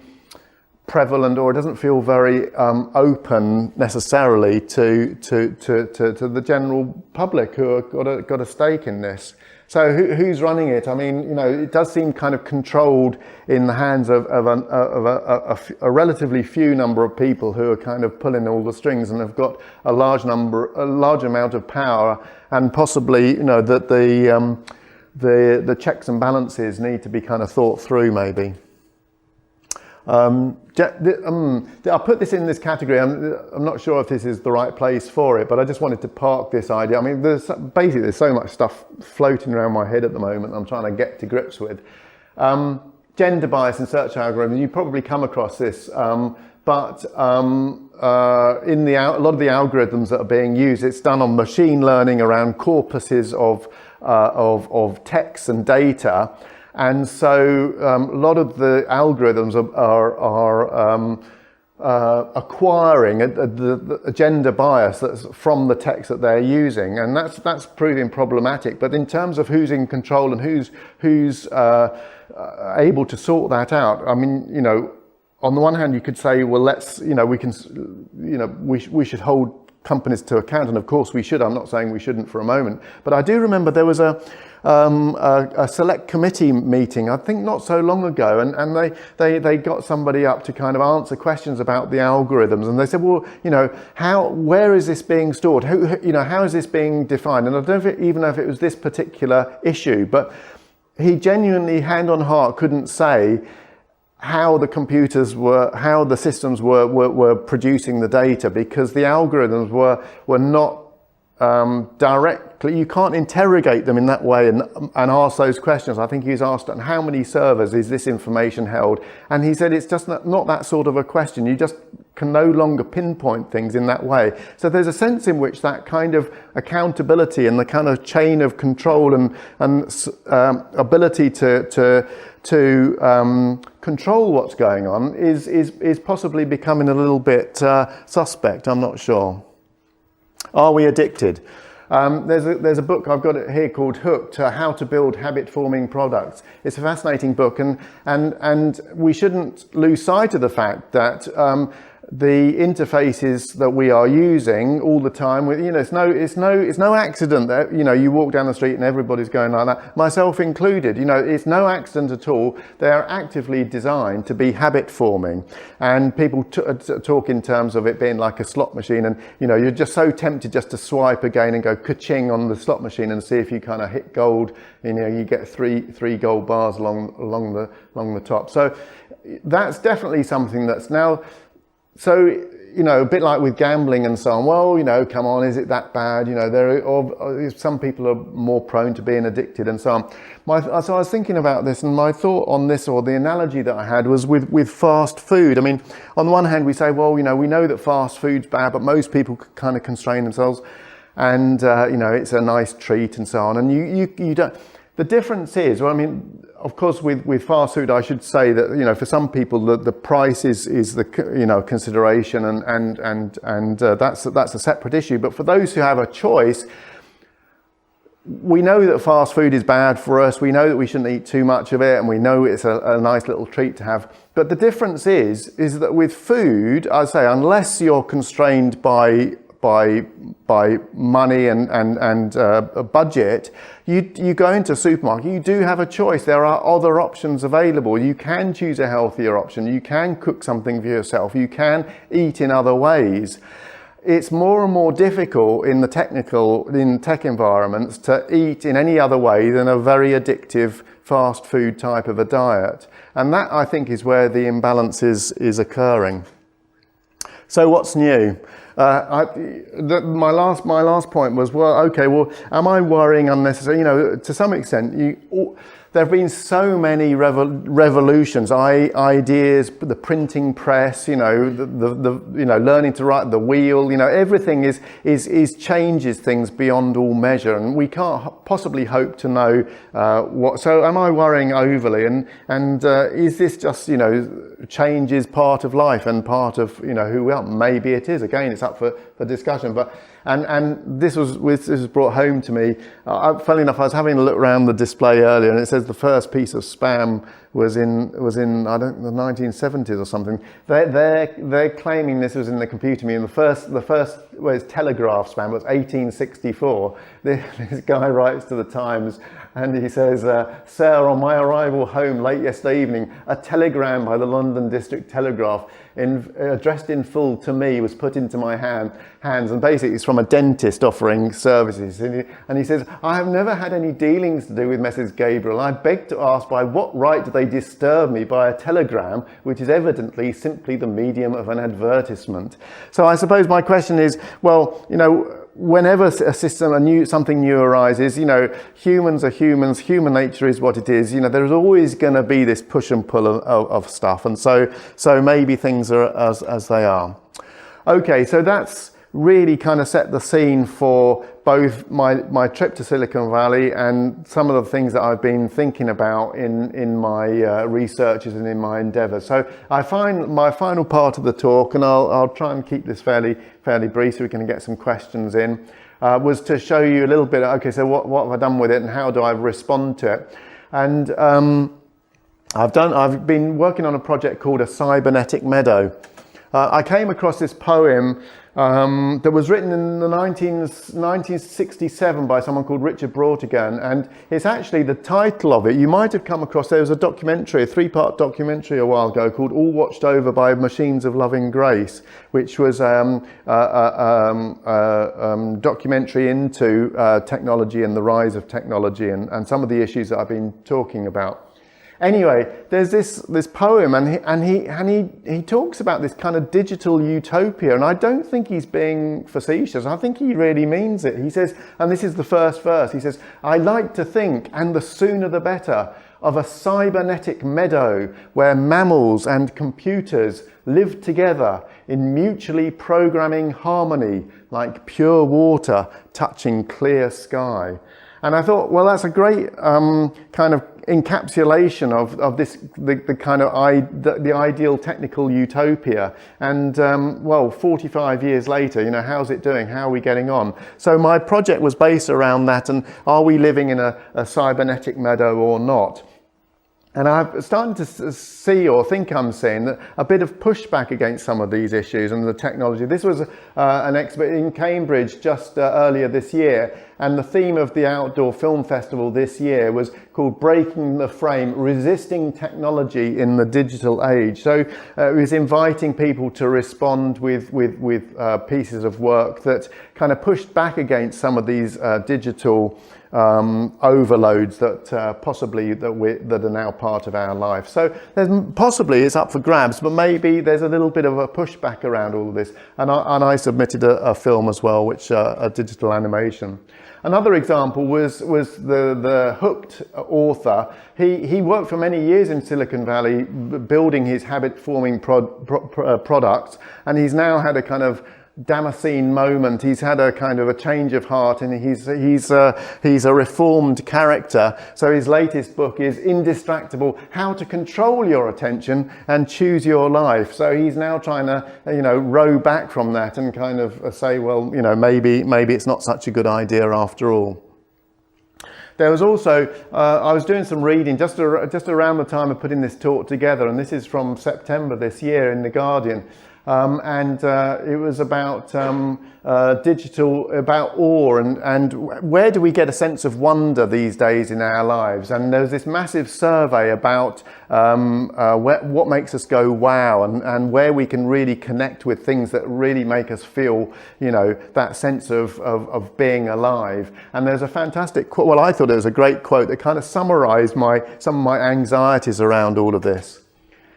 prevalent, or it doesn't feel very open necessarily to the general public who have got a stake in this. So who's running it? I mean, you know, it does seem kind of controlled in the hands of a relatively few number of people who are kind of pulling all the strings and have got a large amount of power, and possibly, you know, that the checks and balances need to be kind of thought through, maybe. I'll put this in this category. I'm not sure if this is the right place for it, but I just wanted to park this idea. I mean, there's so much stuff floating around my head at the moment I'm trying to get to grips with. Gender bias in search algorithms, you probably come across this, but in a lot of the algorithms that are being used, it's done on machine learning around corpuses of text and data. And so a lot of the algorithms are acquiring a gender bias that's from the text that they're using, and that's proving problematic. But in terms of who's in control and who's able to sort that out, I mean, you know, on the one hand, you could say, well, let's, you know, we should hold companies to account, and of course we should. I'm not saying we shouldn't for a moment, but I do remember there was a select committee meeting, I think not so long ago, and they got somebody up to kind of answer questions about the algorithms, and they said, well, you know, where is this being stored? How is this being defined? And I don't even know if it was this particular issue, but he genuinely, hand on heart, couldn't say how the systems were producing the data, because the algorithms were not directly, you can't interrogate them in that way and ask those questions. I think he was asked, on how many servers is this information held? And he said it's just not that sort of a question. You just can no longer pinpoint things in that way. So there's a sense in which that kind of accountability and the kind of chain of control and ability to control what's going on is possibly becoming a little bit suspect. I'm not sure. Are we addicted? There's a book, I've got it here, called Hooked, How to Build Habit-Forming Products. It's a fascinating book, and we shouldn't lose sight of the fact that the interfaces that we are using all the time, it's no accident that, you walk down the street and everybody's going like that, myself included. It's no accident at all. They are actively designed to be habit forming, and people talk in terms of it being like a slot machine, and you're just so tempted just to swipe again and go ka-ching on the slot machine and see if you kind of hit gold. You get three gold bars along the top. So that's definitely something that's now. So, a bit like with gambling and so on, well, come on, is it that bad? Some people are more prone to being addicted and so on. So I was thinking about this, and my thought on this, or the analogy that I had, was with fast food. I mean, on the one hand, we say, well, we know that fast food's bad, but most people kind of constrain themselves, and, it's a nice treat and so on. And you don't. The difference is, of course, with fast food, I should say that, for some people, the price is the, consideration, and that's a separate issue. But for those who have a choice, we know that fast food is bad for us. We know that we shouldn't eat too much of it, and we know it's a nice little treat to have. But the difference is that with food, I say, unless you're constrained by money and a budget, you go into a supermarket, you do have a choice. There are other options available. You can choose a healthier option. You can cook something for yourself. You can eat in other ways. It's more and more difficult in tech environments to eat in any other way than a very addictive fast food type of a diet. And that, I think, is where the imbalance is occurring. So what's new? My last point was, am I worrying unnecessarily? To some extent, there have been so many revolutions, ideas, the printing press, learning to write the wheel, everything is changes things beyond all measure, and we can't possibly hope to know what. So, am I worrying overly? And is this just change is part of life and part of who we are? Maybe it is. Again, it's up for discussion, but. And this was brought home to me. Funnily enough, I was having a look around the display earlier, and it says the first piece of spam was in I don't know, the 1970s or something. They're claiming this was in the computer museum. The first was telegraph spam. It was 1864. This guy writes to the Times, and he says, "Sir, on my arrival home late yesterday evening, a telegram by the London District Telegraph, addressed in full to me, was put into my hands." And basically, it's from a dentist offering services. And he says, "I have never had any dealings to do with Mrs. Gabriel. I beg to ask, by what right do they disturb me by a telegram, which is evidently simply the medium of an advertisement?" So I suppose my question is, well, whenever something new arises, humans are humans, human nature is what it is, there's always going to be this push and pull of stuff. And so maybe things are as they are. Okay, so that's really kind of set the scene for both my trip to Silicon Valley and some of the things that I've been thinking about in my researches and in my endeavours. So I find my final part of the talk, and I'll try and keep this fairly brief so we can get some questions in, was to show you a little bit, okay, so what have I done with it and how do I respond to it? And I've been working on a project called A Cybernetic Meadow. I came across this poem that was written in the 1967 by someone called Richard Brautigan, and it's actually the title of it. You might have come across, there was a documentary, a 3-part documentary a while ago called All Watched Over by Machines of Loving Grace, which was a documentary into technology and the rise of technology and some of the issues that I've been talking about. Anyway, there's this poem, and he talks about this kind of digital utopia, and I don't think he's being facetious. I think he really means it. He says, and this is the first verse, he says, "I like to think, and the sooner the better, of a cybernetic meadow where mammals and computers live together in mutually programming harmony like pure water touching clear sky." And I thought, well, that's a great kind of encapsulation of this, the kind of the ideal technical utopia. And well, 45 years later, you know, how's it doing? How are we getting on? So my project was based around that, and are we living in a cybernetic meadow or not? And I'm starting to see, or think I'm seeing, that a bit of pushback against some of these issues and the technology. This was an exhibit in Cambridge just earlier this year, and the theme of the Outdoor Film Festival this year was called Breaking the Frame, Resisting Technology in the Digital Age. So it was inviting people to respond with pieces of work that kind of pushed back against some of these digital overloads that possibly that are now part of our life. So possibly it's up for grabs, but maybe there's a little bit of a pushback around all of this. And I submitted a film as well, which a digital animation. Another example was the Hooked author. He worked for many years in Silicon Valley building his habit-forming products, and he's now had a kind of Damascene moment. He's had a kind of a change of heart, and he's a reformed character. So his latest book is Indistractable: How to Control Your Attention and Choose Your Life. So he's now trying to, you know, row back from that and kind of say, well, you know, maybe it's not such a good idea after all. There was also, I was doing some reading just around the time of putting this talk together, and this is from September this year in The Guardian. And it was about digital, about awe, and where do we get a sense of wonder these days in our lives? And there's this massive survey about what makes us go wow, and where we can really connect with things that really make us feel, you know, that sense of being alive. And there's a fantastic quote, well, I thought it was a great quote that kind of summarized some of my anxieties around all of this.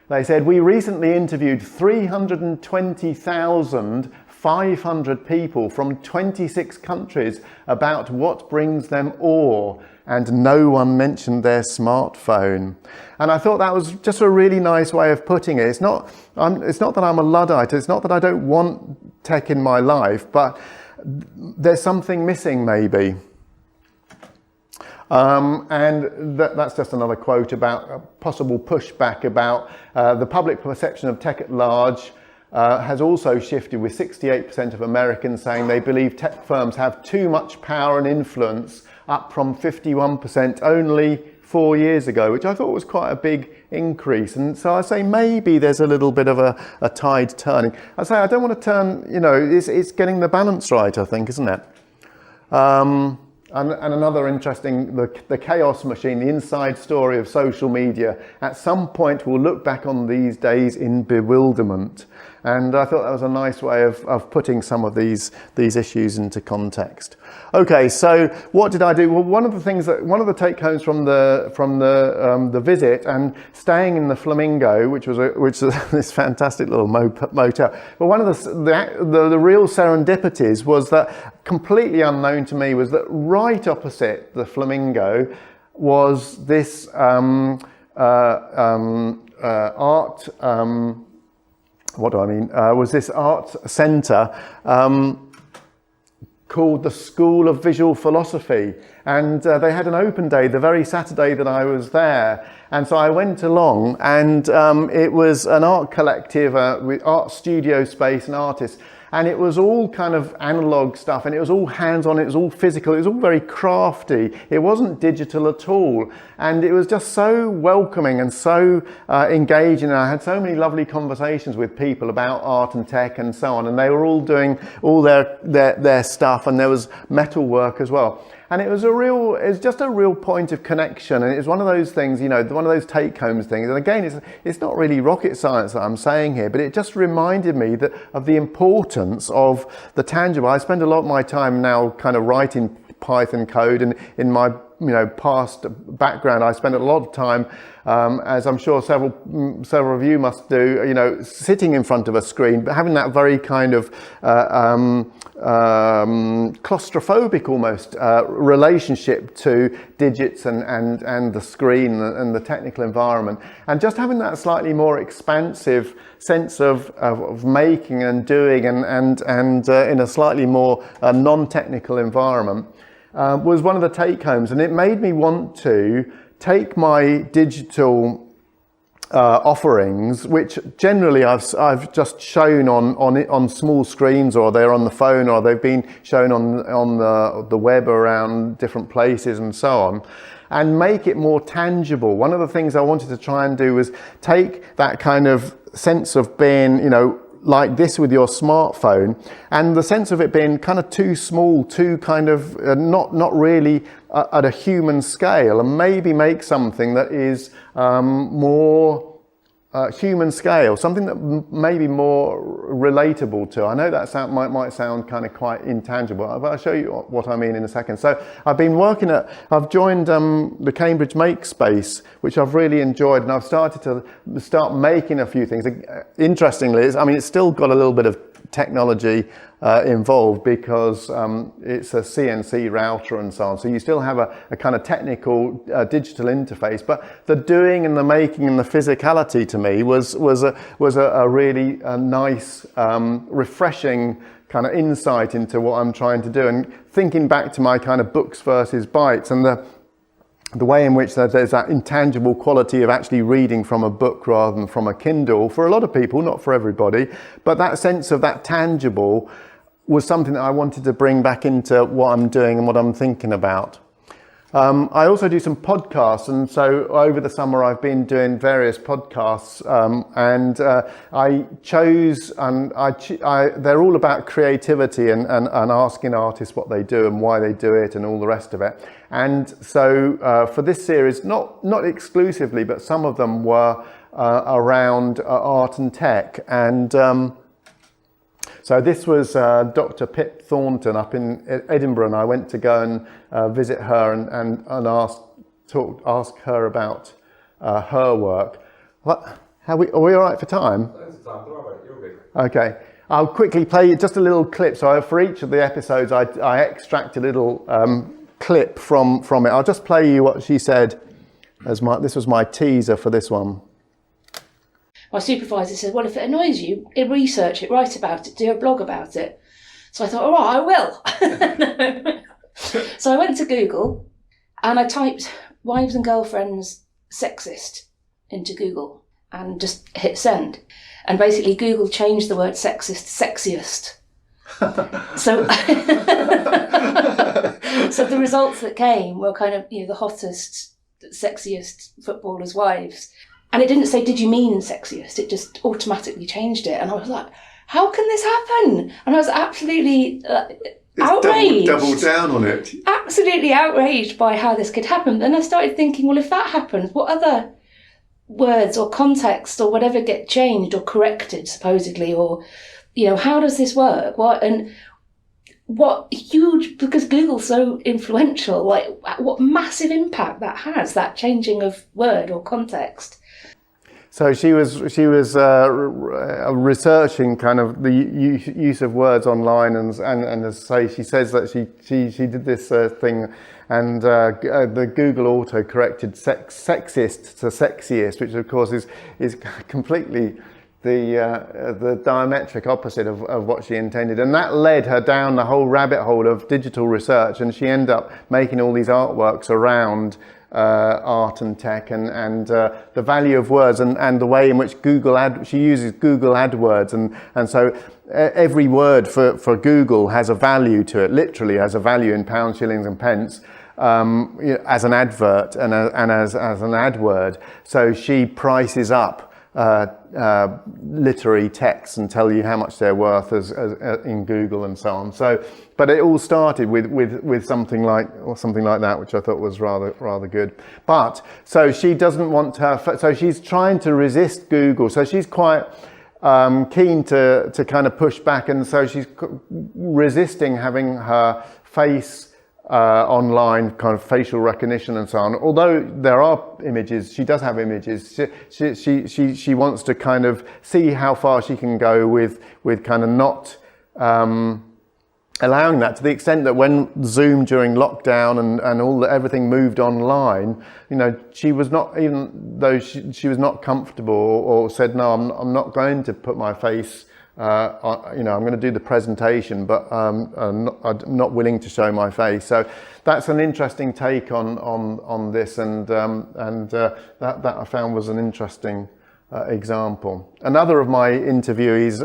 They said, "We recently interviewed 320,500 people from 26 countries about what brings them awe, and no one mentioned their smartphone." And I thought that was just a really nice way of putting it. It's not that I'm a Luddite, it's not that I don't want tech in my life, but there's something missing maybe. And that's just another quote about a possible pushback about the public perception of tech at large has also shifted, with 68% of Americans saying they believe tech firms have too much power and influence, up from 51% only 4 years ago, which I thought was quite a big increase. And so I say maybe there's a little bit of a tide turning. I say I don't want to turn, you know, it's getting the balance right, I think, isn't it? And another interesting, the chaos machine, the inside story of social media. At some point we'll look back on these days in bewilderment. And I thought that was a nice way of putting some of these issues into context. Okay, so what did I do? Well, one of the take homes from the visit, and staying in the Flamingo, which was this fantastic little motel. But one of the real serendipities was that, completely unknown to me, was that right opposite the Flamingo was this art. Was this art centre called the School of Visual Philosophy, and they had an open day the very Saturday that I was there, and so I went along, and it was an art collective with art studio space and artists, And it was all kind of analog stuff, and it was all hands-on, it was all physical, it was all very crafty. It wasn't digital at all. And it was just so welcoming and so engaging. And I had so many lovely conversations with people about art and tech and so on, and they were all doing all their stuff, and there was metal work as well. And it was just a real point of connection. And it was one of those things, one of those take-home things. And again, it's not really rocket science that I'm saying here, but it just reminded me of the importance of the tangible. I spend a lot of my time now kind of writing Python code, and in my past background, I spent a lot of time, as I'm sure several of you must do, sitting in front of a screen, but having that very kind of claustrophobic almost relationship to digits and the screen and the technical environment, and just having that slightly more expansive sense of making and doing and in a slightly more non-technical environment. Was one of the take-homes, and it made me want to take my digital offerings, which generally I've just shown on small screens, or they're on the phone, or they've been shown on the web around different places and so on, and make it more tangible. One of the things I wanted to try and do was take that kind of sense of being, like this with your smartphone, and the sense of it being kind of too small, too kind of not really at a human scale, and maybe make something that is more human scale, something that may be more relatable to. I know that might sound kind of quite intangible, but I'll show you what I mean in a second. So I've joined the Cambridge Makespace, which I've really enjoyed, and I've started to making a few things. Interestingly, it's still got a little bit of technology involved, because it's a CNC router and so on. So you still have a kind of technical digital interface, but the doing and the making and the physicality to me was a really nice, refreshing kind of insight into what I'm trying to do. And thinking back to my kind of books versus bytes, and the way in which there's that intangible quality of actually reading from a book rather than from a Kindle, for a lot of people, not for everybody, but that sense of that tangible was something that I wanted to bring back into what I'm doing and what I'm thinking about. I also do some podcasts, and so over the summer I've been doing various podcasts, and I chose, and they're all about creativity and asking artists what they do and why they do it and all the rest of it. And so for this series, not exclusively, but some of them were around art and tech. And so this was Dr. Pip Thornton up in Edinburgh, and I went to go and visit her and ask her about her work. Are we all right for time? Okay. I'll quickly play just a little clip. So for each of the episodes, I extract a little clip from it. I'll just play you what she said. This was my teaser for this one. My supervisor said, well, if it annoys you, research it, write about it, do a blog about it. So I thought, all right, I will. So I went to Google and I typed wives and girlfriends sexist into Google and just hit send. And basically Google changed the word sexist to sexiest. So the results that came were kind of, the hottest, sexiest footballers' wives. And it didn't say, did you mean sexiest? It just automatically changed it. And I was like, how can this happen? And I was absolutely outraged. Double down on it. Absolutely outraged by how this could happen. Then I started thinking, well, if that happens, what other words or context or whatever get changed or corrected, supposedly? Or, how does this work? Because Google's so influential, what massive impact that has, that changing of word or context. So she was researching kind of the use of words online, and as I say, she says that she did this thing, and the Google auto corrected sexist to sexiest, which of course is completely the diametric opposite of what she intended, and that led her down the whole rabbit hole of digital research, and she ended up making all these artworks around art and tech and the value of words and the way in which she uses Google AdWords, and so every word for Google has a value to it, literally has a value in pounds, shillings and pence, as an advert and as an ad word. So she prices up literary texts and tell you how much they're worth as in Google and so on. So, but it all started with something like that, which I thought was rather good. But so she doesn't want her, so she's trying to resist Google. So she's quite keen to kind of push back, and so she's resisting having her face online, kind of facial recognition and so on. Although there are images, she does have images. She wants to kind of see how far she can go with kind of not allowing that, to the extent that when Zoom during lockdown and everything moved online, you know, she was not, even though she was not comfortable or said, no, I'm not going to put my face, you know, I'm going to do the presentation, but I'm not willing to show my face. So that's an interesting take on this, and that I found was an interesting example. Another of my interviewees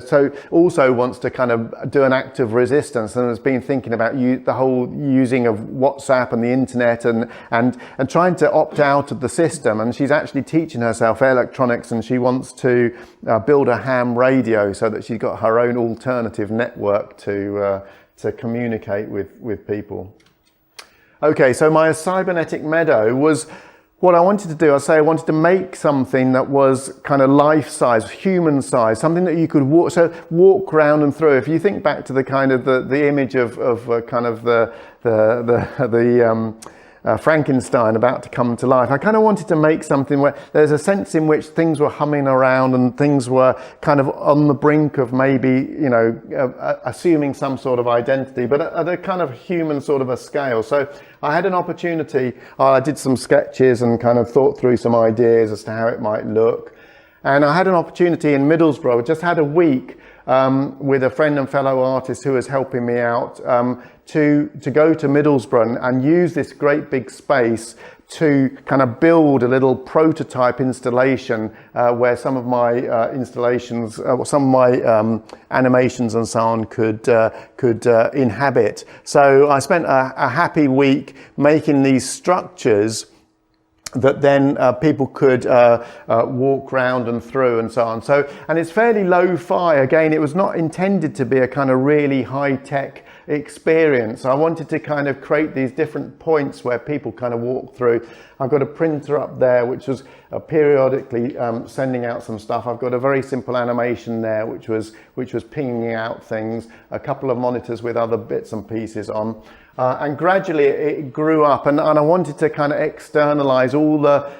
so also wants to kind of do an act of resistance, and has been thinking about the whole using of WhatsApp and the internet and trying to opt out of the system. And she's actually teaching herself electronics, and she wants to build a ham radio so that she's got her own alternative network to communicate with people. Okay, so my cybernetic meadow was, what I wanted to do, I wanted to make something that was kind of life-size, human-size, something that you could walk around and through. If you think back to the kind of the image of kind of the Frankenstein about to come to life, I kind of wanted to make something where there's a sense in which things were humming around and things were kind of on the brink of maybe, you know, assuming some sort of identity, but at a kind of human sort of a scale. So I had an opportunity, I did some sketches and kind of thought through some ideas as to how it might look. And I had an opportunity in Middlesbrough, just had a week with a friend and fellow artist who was helping me out to go to Middlesbrough and use this great big space to kind of build a little prototype installation where some of my installations, some of my animations and so on could inhabit. So I spent a happy week making these structures that then people could walk round and through and so on. So, and it's fairly lo-fi. Again, it was not intended to be a kind of really high-tech experience. I wanted to kind of create these different points where people kind of walk through. I've got a printer up there which was periodically sending out some stuff. I've got a very simple animation there which was pinging out things, a couple of monitors with other bits and pieces on. And gradually it grew up, and I wanted to kind of externalize all the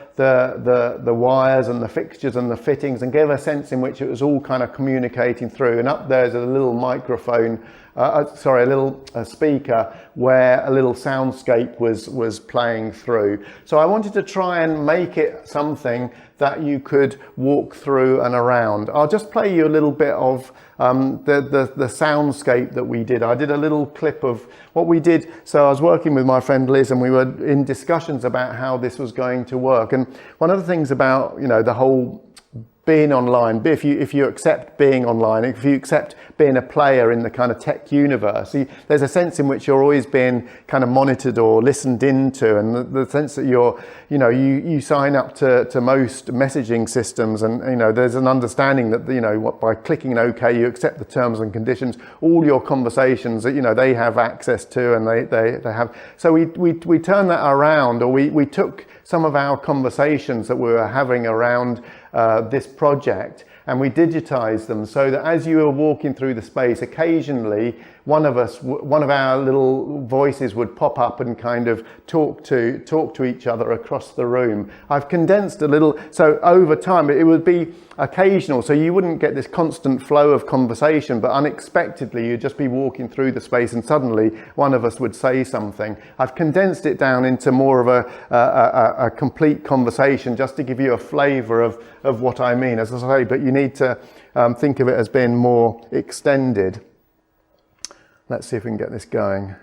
wires and the fixtures and the fittings and give a sense in which it was all kind of communicating through. And up there's a little microphone, a little speaker where a little soundscape was playing through. So I wanted to try and make it something that you could walk through and around. I'll just play you a little bit of the soundscape that we did. I did a little clip of what we did. So I was working with my friend Liz, and we were in discussions about how this was going to work. And one of the things about, you know, the whole being online, if you accept being online, if you accept being a player in the kind of tech universe, there's a sense in which you're always being kind of monitored or listened into, and the sense that you sign up to most messaging systems, and you know there's an understanding that, you know, by clicking OK you accept the terms and conditions, all your conversations that, you know, they have access to, and they have. So we turned that around, or we took some of our conversations that we were having around this project, and we digitized them so that as you were walking through the space, occasionally one of our little voices would pop up and kind of talk to each other across the room. I've condensed a little, so over time it would be occasional, so you wouldn't get this constant flow of conversation, but unexpectedly you'd just be walking through the space and suddenly one of us would say something. I've condensed it down into more of a complete conversation, just to give you a flavor of what I mean, as I say, but you need to think of it as being more extended. Let's see if we can get this going.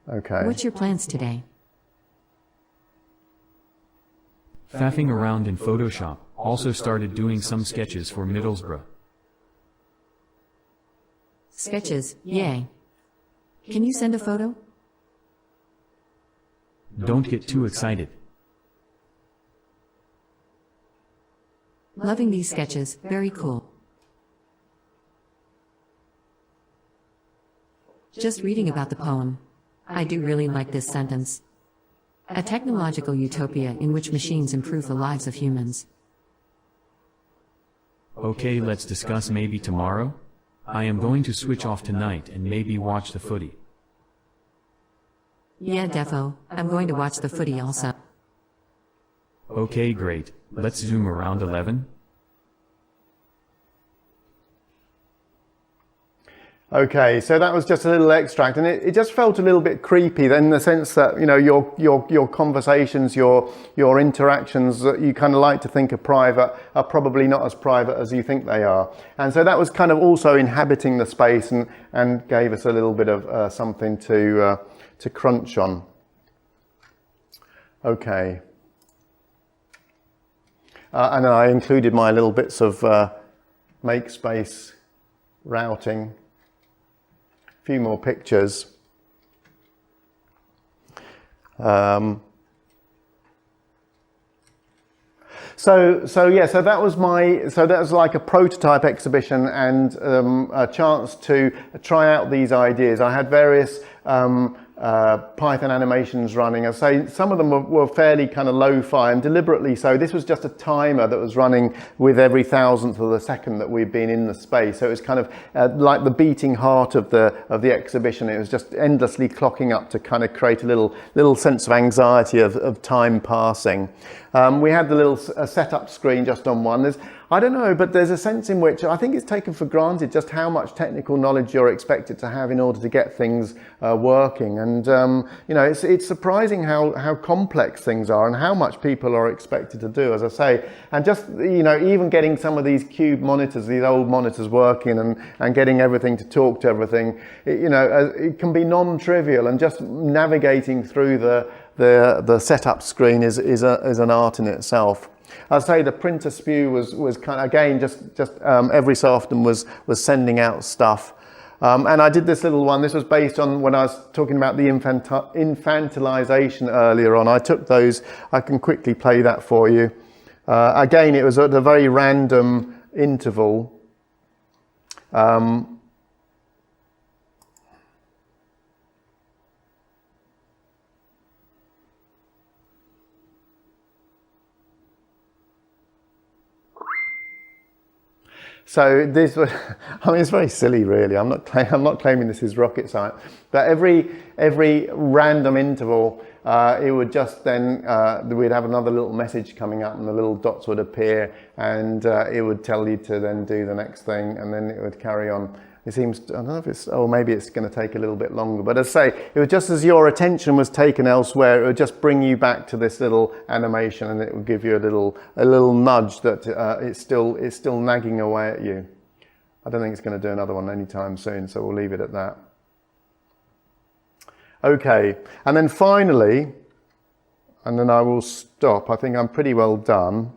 Okay. What's your plans today? Faffing around in Photoshop, also started doing some sketches for Middlesbrough. Sketches, yay. Can you send a photo? Don't get too excited. Loving these sketches, very cool. Just reading about the poem. I do really like this sentence. A technological utopia in which machines improve the lives of humans. Okay, let's discuss maybe tomorrow? I am going to switch off tonight and maybe watch the footy. Yeah, defo, I'm going to watch the footy also. Okay, great. Let's zoom around 11. Okay, so that was just a little extract, and it just felt a little bit creepy in the sense that, you know, your conversations, your interactions that you kind of like to think are private are probably not as private as you think they are. And so that was kind of also inhabiting the space and gave us a little bit of something to crunch on. Okay. And then I included my little bits of make space routing. Few more pictures. So that was like a prototype exhibition and a chance to try out these ideas. I had various Python animations running. I say some of them were fairly kind of lo-fi and deliberately so. This was just a timer that was running with every thousandth of a second that we've been in the space. So it was kind of like the beating heart of the exhibition. It was just endlessly clocking up to kind of create a little sense of anxiety of time passing. We had the little setup screen just on one. I don't know, but there's a sense in which I think it's taken for granted just how much technical knowledge you're expected to have in order to get things working. And, you know, it's surprising how complex things are and how much people are expected to do, as I say. And just, you know, even getting some of these cube monitors, these old monitors working and getting everything to talk to everything, it can be non-trivial, and just navigating through the setup screen is an art in itself. I'd say the printer spew was kind of, again, just every so often was sending out stuff. And I did this little one. This was based on when I was talking about the infantilization earlier on. I took those. I can quickly play that for you. Again, it was at a very random interval. So this was, I mean, it's very silly, really. I'm not claiming this is rocket science, but every random interval, it would just then we'd have another little message coming up, and the little dots would appear, and it would tell you to then do the next thing, and then it would carry on. It seems, I don't know if it's, maybe it's going to take a little bit longer, but as I say, it was just as your attention was taken elsewhere, it would just bring you back to this little animation, and it would give you a little nudge that it's still nagging away at you. I don't think it's going to do another one anytime soon, so we'll leave it at that. Okay, and then finally, and then I will stop. I think I'm pretty well done.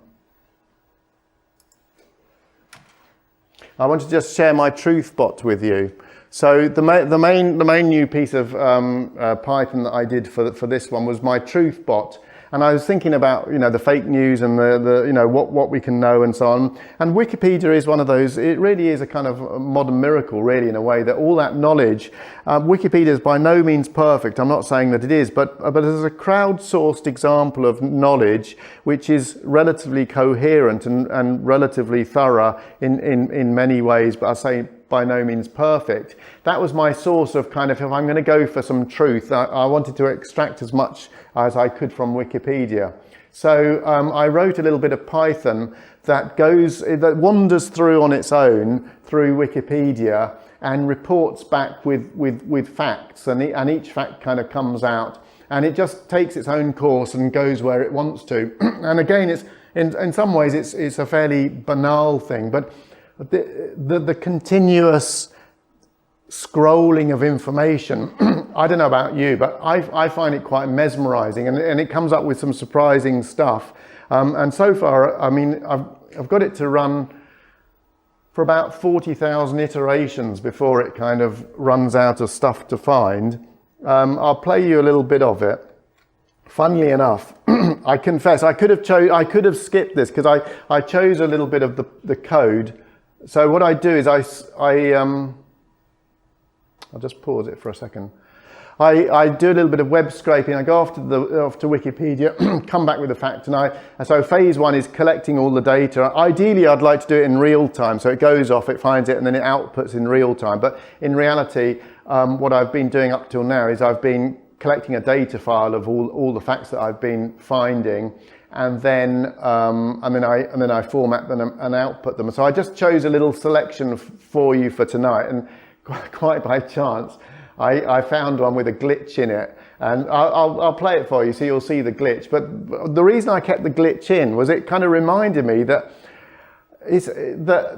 I want to just share my TruthBot with you. So the main new piece of Python that I did for this one was my TruthBot, and I was thinking about, you know, the fake news and the you know what we can know and so on. And Wikipedia is one of those. It really is a kind of modern miracle, really, in a way, that all that knowledge. Wikipedia is by no means perfect. I'm not saying that it is, but there's a crowdsourced example of knowledge which is relatively coherent and relatively thorough in many ways. But I say by no means perfect. That was my source of kind of, if I'm going to go for some truth, I wanted to extract as much as I could from Wikipedia. So I wrote a little bit of Python that wanders through on its own through Wikipedia and reports back with facts, and each fact kind of comes out, and it just takes its own course and goes where it wants to. And again, it's in some ways it's a fairly banal thing, but the continuous scrolling of information, I don't know about you, but I find it quite mesmerizing, and it comes up with some surprising stuff. And so far, I mean, I've got it to run for about 40,000 iterations before it kind of runs out of stuff to find. I'll play you a little bit of it. Funnily enough, I confess, I could have skipped this because I chose a little bit of the code. So what I do is I'll just pause it for a second. I do a little bit of web scraping. I go off to Wikipedia, come back with the fact, and so phase one is collecting all the data. Ideally, I'd like to do it in real time. So it goes off, it finds it, and then it outputs in real time. But in reality, what I've been doing up till now is I've been collecting a data file of all the facts that I've been finding, and then I format them and output them. So I just chose a little selection for you for tonight, and quite by chance, I found one with a glitch in it, and I'll play it for you so you'll see the glitch. But the reason I kept the glitch in was it kind of reminded me that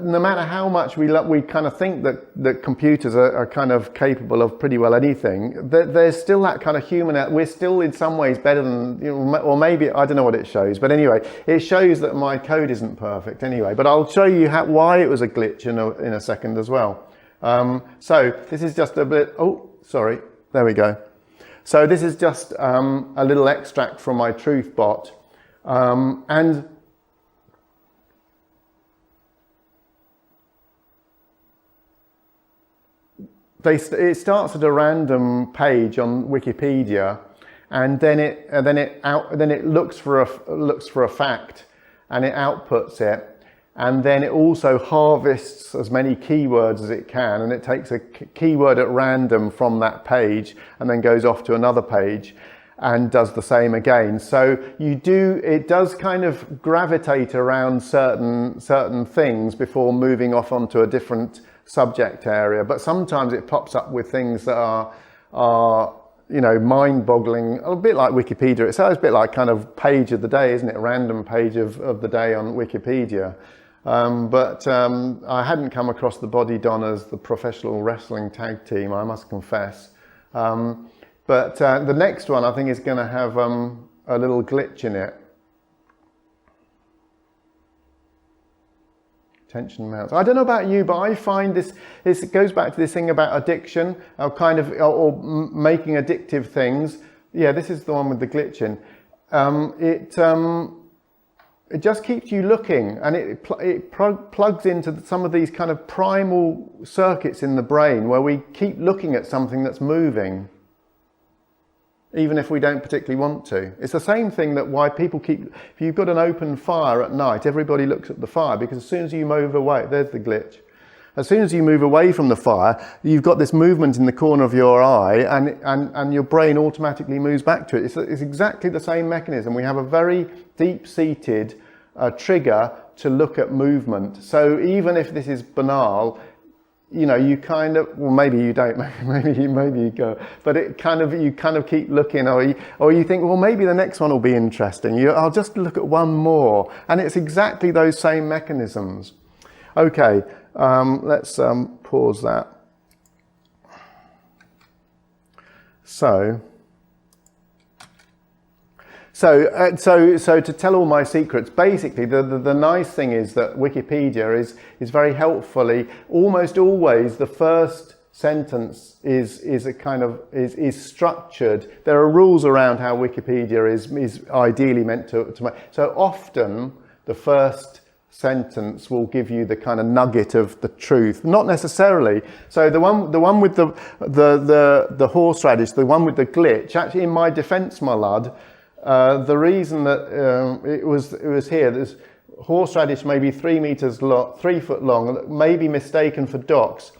no matter how much we kind of think that computers are kind of capable of pretty well anything, there's still that kind of human. We're still in some ways better than, you know, or maybe, I don't know what it shows, but anyway, it shows that my code isn't perfect anyway. But I'll show you why it was a glitch in a second as well. So this is just a bit, oh, sorry, there we go. So this is just a little extract from my Truthbot. And it starts at a random page on Wikipedia, and then it looks for a fact, and it outputs it. And then it also harvests as many keywords as it can, and it takes a keyword at random from that page and then goes off to another page and does the same again. So it does kind of gravitate around certain things before moving off onto a different subject area. But sometimes it pops up with things that are you know, mind-boggling, a bit like Wikipedia. It's a bit like kind of page of the day, isn't it? A random page of the day on Wikipedia. But I hadn't come across the Body Donners, the professional wrestling tag team, I must confess. But the next one I think is going to have a little glitch in it. Tension mounts. I don't know about you, but I find it goes back to this thing about addiction, or making addictive things. Yeah, this is the one with the glitch in. It just keeps you looking, and it plugs into some of these kind of primal circuits in the brain where we keep looking at something that's moving, even if we don't particularly want to. It's the same thing that why people keep, if you've got an open fire at night, everybody looks at the fire, because as soon as you move away, there's the glitch. As soon as you move away from the fire, you've got this movement in the corner of your eye, and your brain automatically moves back to it. It's exactly the same mechanism. We have a very deep-seated trigger to look at movement. So even if this is banal, you know, you kind of, well, maybe you don't, maybe you go, but you kind of keep looking, or you think, well, maybe the next one will be interesting. I'll just look at one more, and it's exactly those same mechanisms. Okay, let's pause that. So to tell all my secrets, basically the nice thing is that Wikipedia is very helpfully, almost always the first sentence is structured. There are rules around how Wikipedia is ideally meant to make. So often the first sentence will give you the kind of nugget of the truth, not necessarily. So the one with the horseradish, the one with the glitch, actually, in my defence, my lad, the reason that it was here, there's horseradish maybe 3 foot long, may be mistaken for docks,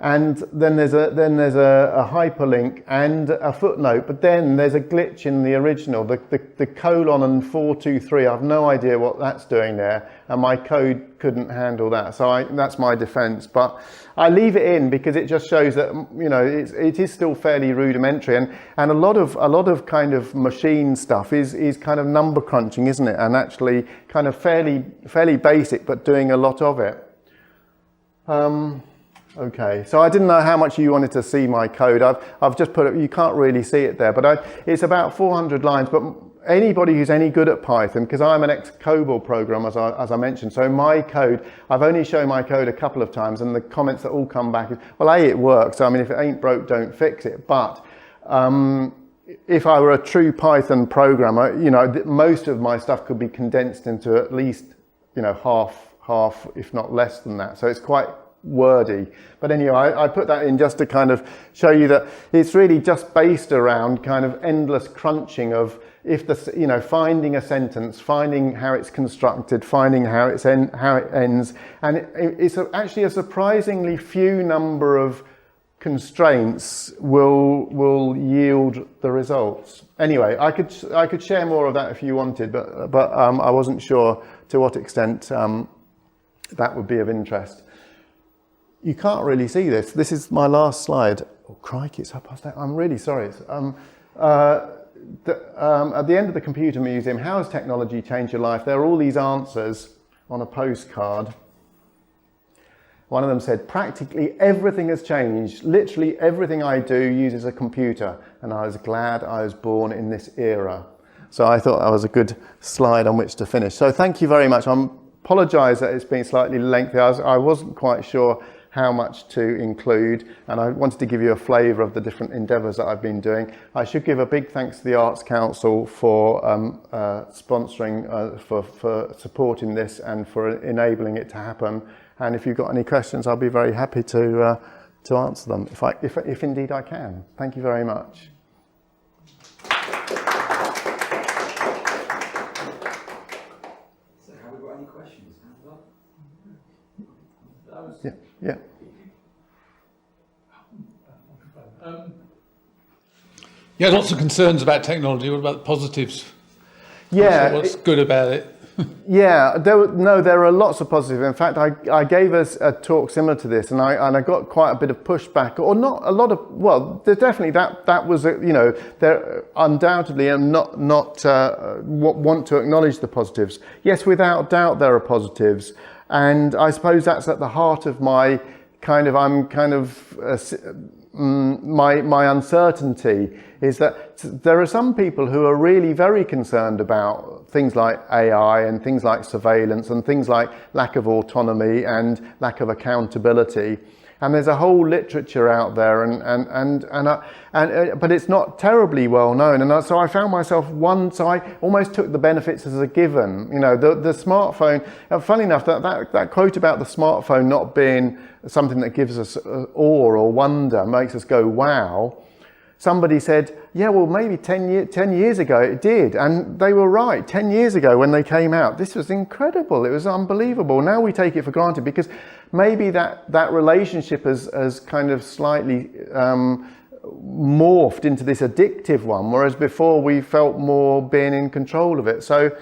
and then there's a hyperlink and a footnote, but then there's a glitch in the original, the colon and 423. I've no idea what that's doing there, and my code couldn't handle that. So that's my defence. But I leave it in because it just shows that, you know, it is still fairly rudimentary, and a lot of kind of machine stuff is kind of number crunching, isn't it? And actually kind of fairly basic, but doing a lot of it. Okay, so I didn't know how much you wanted to see my code. I've just put it, you can't really see it there, but it's about 400 lines, but anybody who's any good at Python, because I'm an ex-COBOL programmer, as I mentioned, so my code, I've only shown my code a couple of times, and the comments that all come back is, well, A, it works. So, I mean, if it ain't broke, don't fix it. But if I were a true Python programmer, you know, most of my stuff could be condensed into at least, you know, half, if not less than that. So it's quite wordy. But anyway, I put that in just to kind of show you that it's really just based around kind of endless crunching of, if the, you know, finding a sentence, finding how it's constructed, finding how it ends, and it's actually a surprisingly few number of constraints will yield the results. Anyway, I could share more of that if you wanted, but I wasn't sure to what extent that would be of interest. You can't really see this. This is my last slide. Oh crikey, it's 8:30. I'm really sorry. It's, at the end of the Computer Museum, how has technology changed your life? There are all these answers on a postcard. One of them said, practically everything has changed. Literally everything I do uses a computer, and I was glad I was born in this era. So I thought that was a good slide on which to finish. So thank you very much. I apologise that it's been slightly lengthy. I wasn't quite sure how much to include, and I wanted to give you a flavour of the different endeavours that I've been doing. I should give a big thanks to the Arts Council for sponsoring, for supporting this and for enabling it to happen. And if you've got any questions, I'll be very happy to answer them, if indeed I can. Thank you very much. So have we got any questions? Yeah. Yeah. Yeah, lots of concerns about technology. What about the positives? Yeah. What's good about it? Yeah, there are lots of positives. In fact, I gave us a talk similar to this, and I got quite a bit of pushback, or not a lot of. Well, there's definitely that was you know, there undoubtedly am not want to acknowledge the positives. Yes, without doubt there are positives, and I suppose that's at the heart of my my uncertainty is that there are some people who are really very concerned about things like AI and things like surveillance and things like lack of autonomy and lack of accountability. And there's a whole literature out there, but it's not terribly well known. And so I found myself so I almost took the benefits as a given. You know, the smartphone. Funny enough, that quote about the smartphone not being something that gives us awe or wonder, makes us go wow. Somebody said, yeah, well, maybe 10 years ago it did. And they were right. 10 years ago when they came out, this was incredible. It was unbelievable. Now we take it for granted because maybe that relationship has kind of slightly morphed into this addictive one, whereas before we felt more being in control of it. So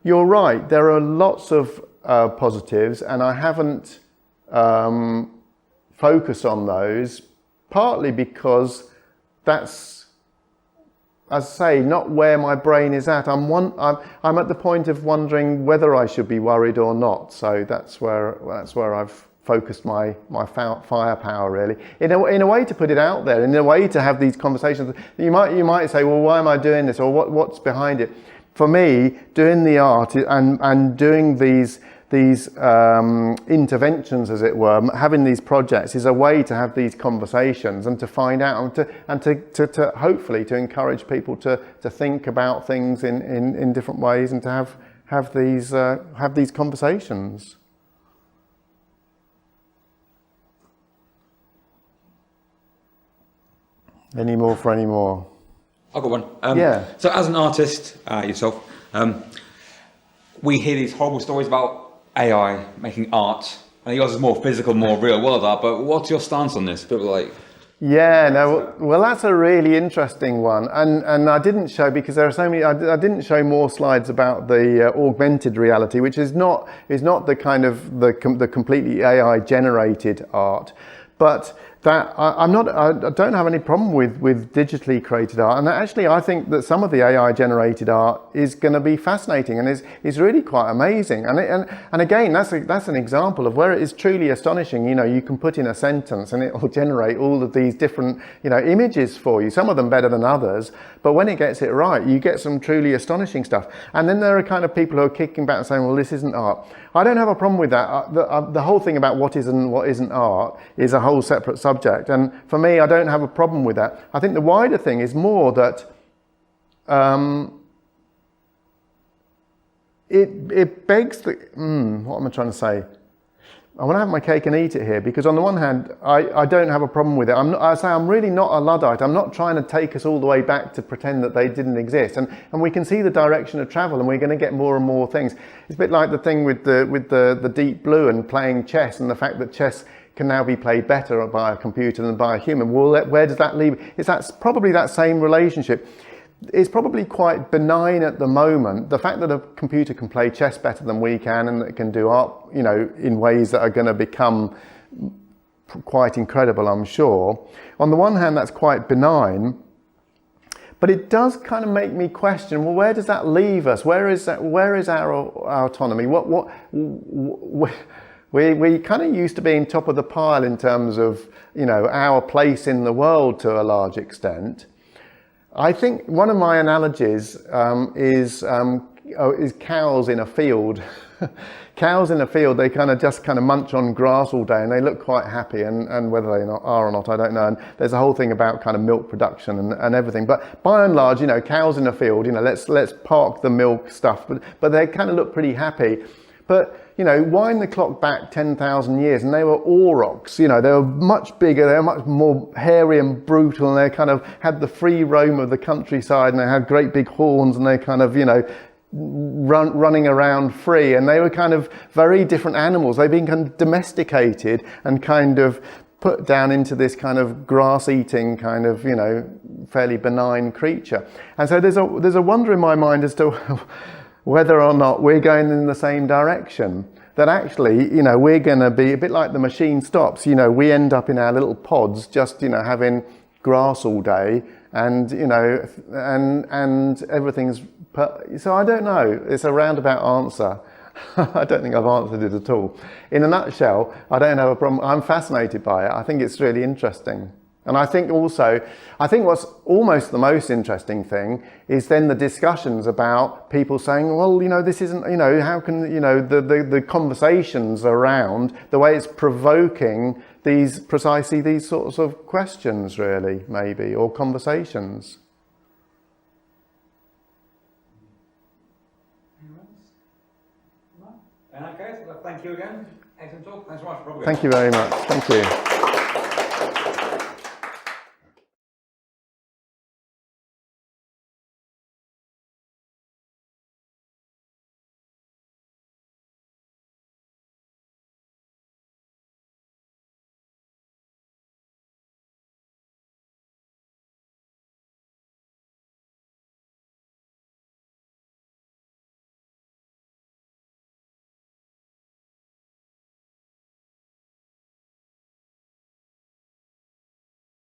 you're right. There are lots of positives, and I haven't focused on those, partly because that's, as I say, not where my brain is at. I'm at the point of wondering whether I should be worried or not. So that's where I've focused my firepower, really. In a way to put it out there, in a way to have these conversations. You might say, well, why am I doing this, or what's behind it? For me, doing the art and doing these interventions, as it were, having these projects is a way to have these conversations and to find out and to hopefully to encourage people to think about things in different ways and to have these conversations. Any more for any more? I've got one. Yeah. So as an artist, yourself, we hear these horrible stories about AI making art. And yours is more physical, more real world art, but what's your stance on this? People are like... Yeah, no, well, that's a really interesting one. And I didn't show, because there are so many, I didn't show more slides about the augmented reality, which is not the kind of the completely AI generated art. But that I don't have any problem with digitally created art, and actually I think that some of the AI generated art is going to be fascinating and is really quite amazing. And again, that's an example of where it is truly astonishing. You know, you can put in a sentence and it will generate all of these different, you know, images for you. Some of them better than others, but when it gets it right, you get some truly astonishing stuff. And then there are kind of people who are kicking back and saying, well, this isn't art. I don't have a problem with that. The whole thing about what is and what isn't art is a whole separate subject. And for me, I don't have a problem with that. I think the wider thing is more that it begs the, what am I trying to say? I want to have my cake and eat it here, because on the one hand, I don't have a problem with it. I'm really not a Luddite. I'm not trying to take us all the way back to pretend that they didn't exist. And we can see the direction of travel, and we're going to get more and more things. It's a bit like the thing with the Deep Blue and playing chess, and the fact that chess can now be played better by a computer than by a human. Well, where does that leave? It's probably that same relationship. It's probably quite benign at the moment. The fact that a computer can play chess better than we can, and it can do art, you know, in ways that are going to become quite incredible, I'm sure. On the one hand, that's quite benign, but it does kind of make me question, well, where does that leave us? Where is our autonomy? We kind of used to being top of the pile in terms of, you know, our place in the world to a large extent. I think one of my analogies is cows in a field. Cows in a field, they just munch on grass all day, and they look quite happy, and whether they are or not, I don't know. And there's a whole thing about kind of milk production and everything. But by and large, you know, cows in a field, you know, let's park the milk stuff, but they kind of look pretty happy. But, you know, wind the clock back 10,000 years and they were aurochs. You know, they were much bigger, they were much more hairy and brutal, and they kind of had the free roam of the countryside, and they had great big horns, and they kind of, you know, running around free, and they were kind of very different animals. They've been kind of domesticated and kind of put down into this kind of grass-eating kind of, you know, fairly benign creature. And so there's a wonder in my mind as to whether or not we're going in the same direction. That actually, you know, we're going to be a bit like the machine stops. You know, we end up in our little pods, just, you know, having grass all day, and, you know, and everything's. So I don't know. It's a roundabout answer. I don't think I've answered it at all. In a nutshell, I don't have a problem. I'm fascinated by it. I think it's really interesting. And I think what's almost the most interesting thing is then the discussions about people saying, well, you know, this isn't, you know, how can, you know, the conversations around the way it's provoking precisely these sorts of questions, really, maybe, or conversations. In that case, thank you again. Excellent talk. Thanks so much. Thank you very much. Thank you.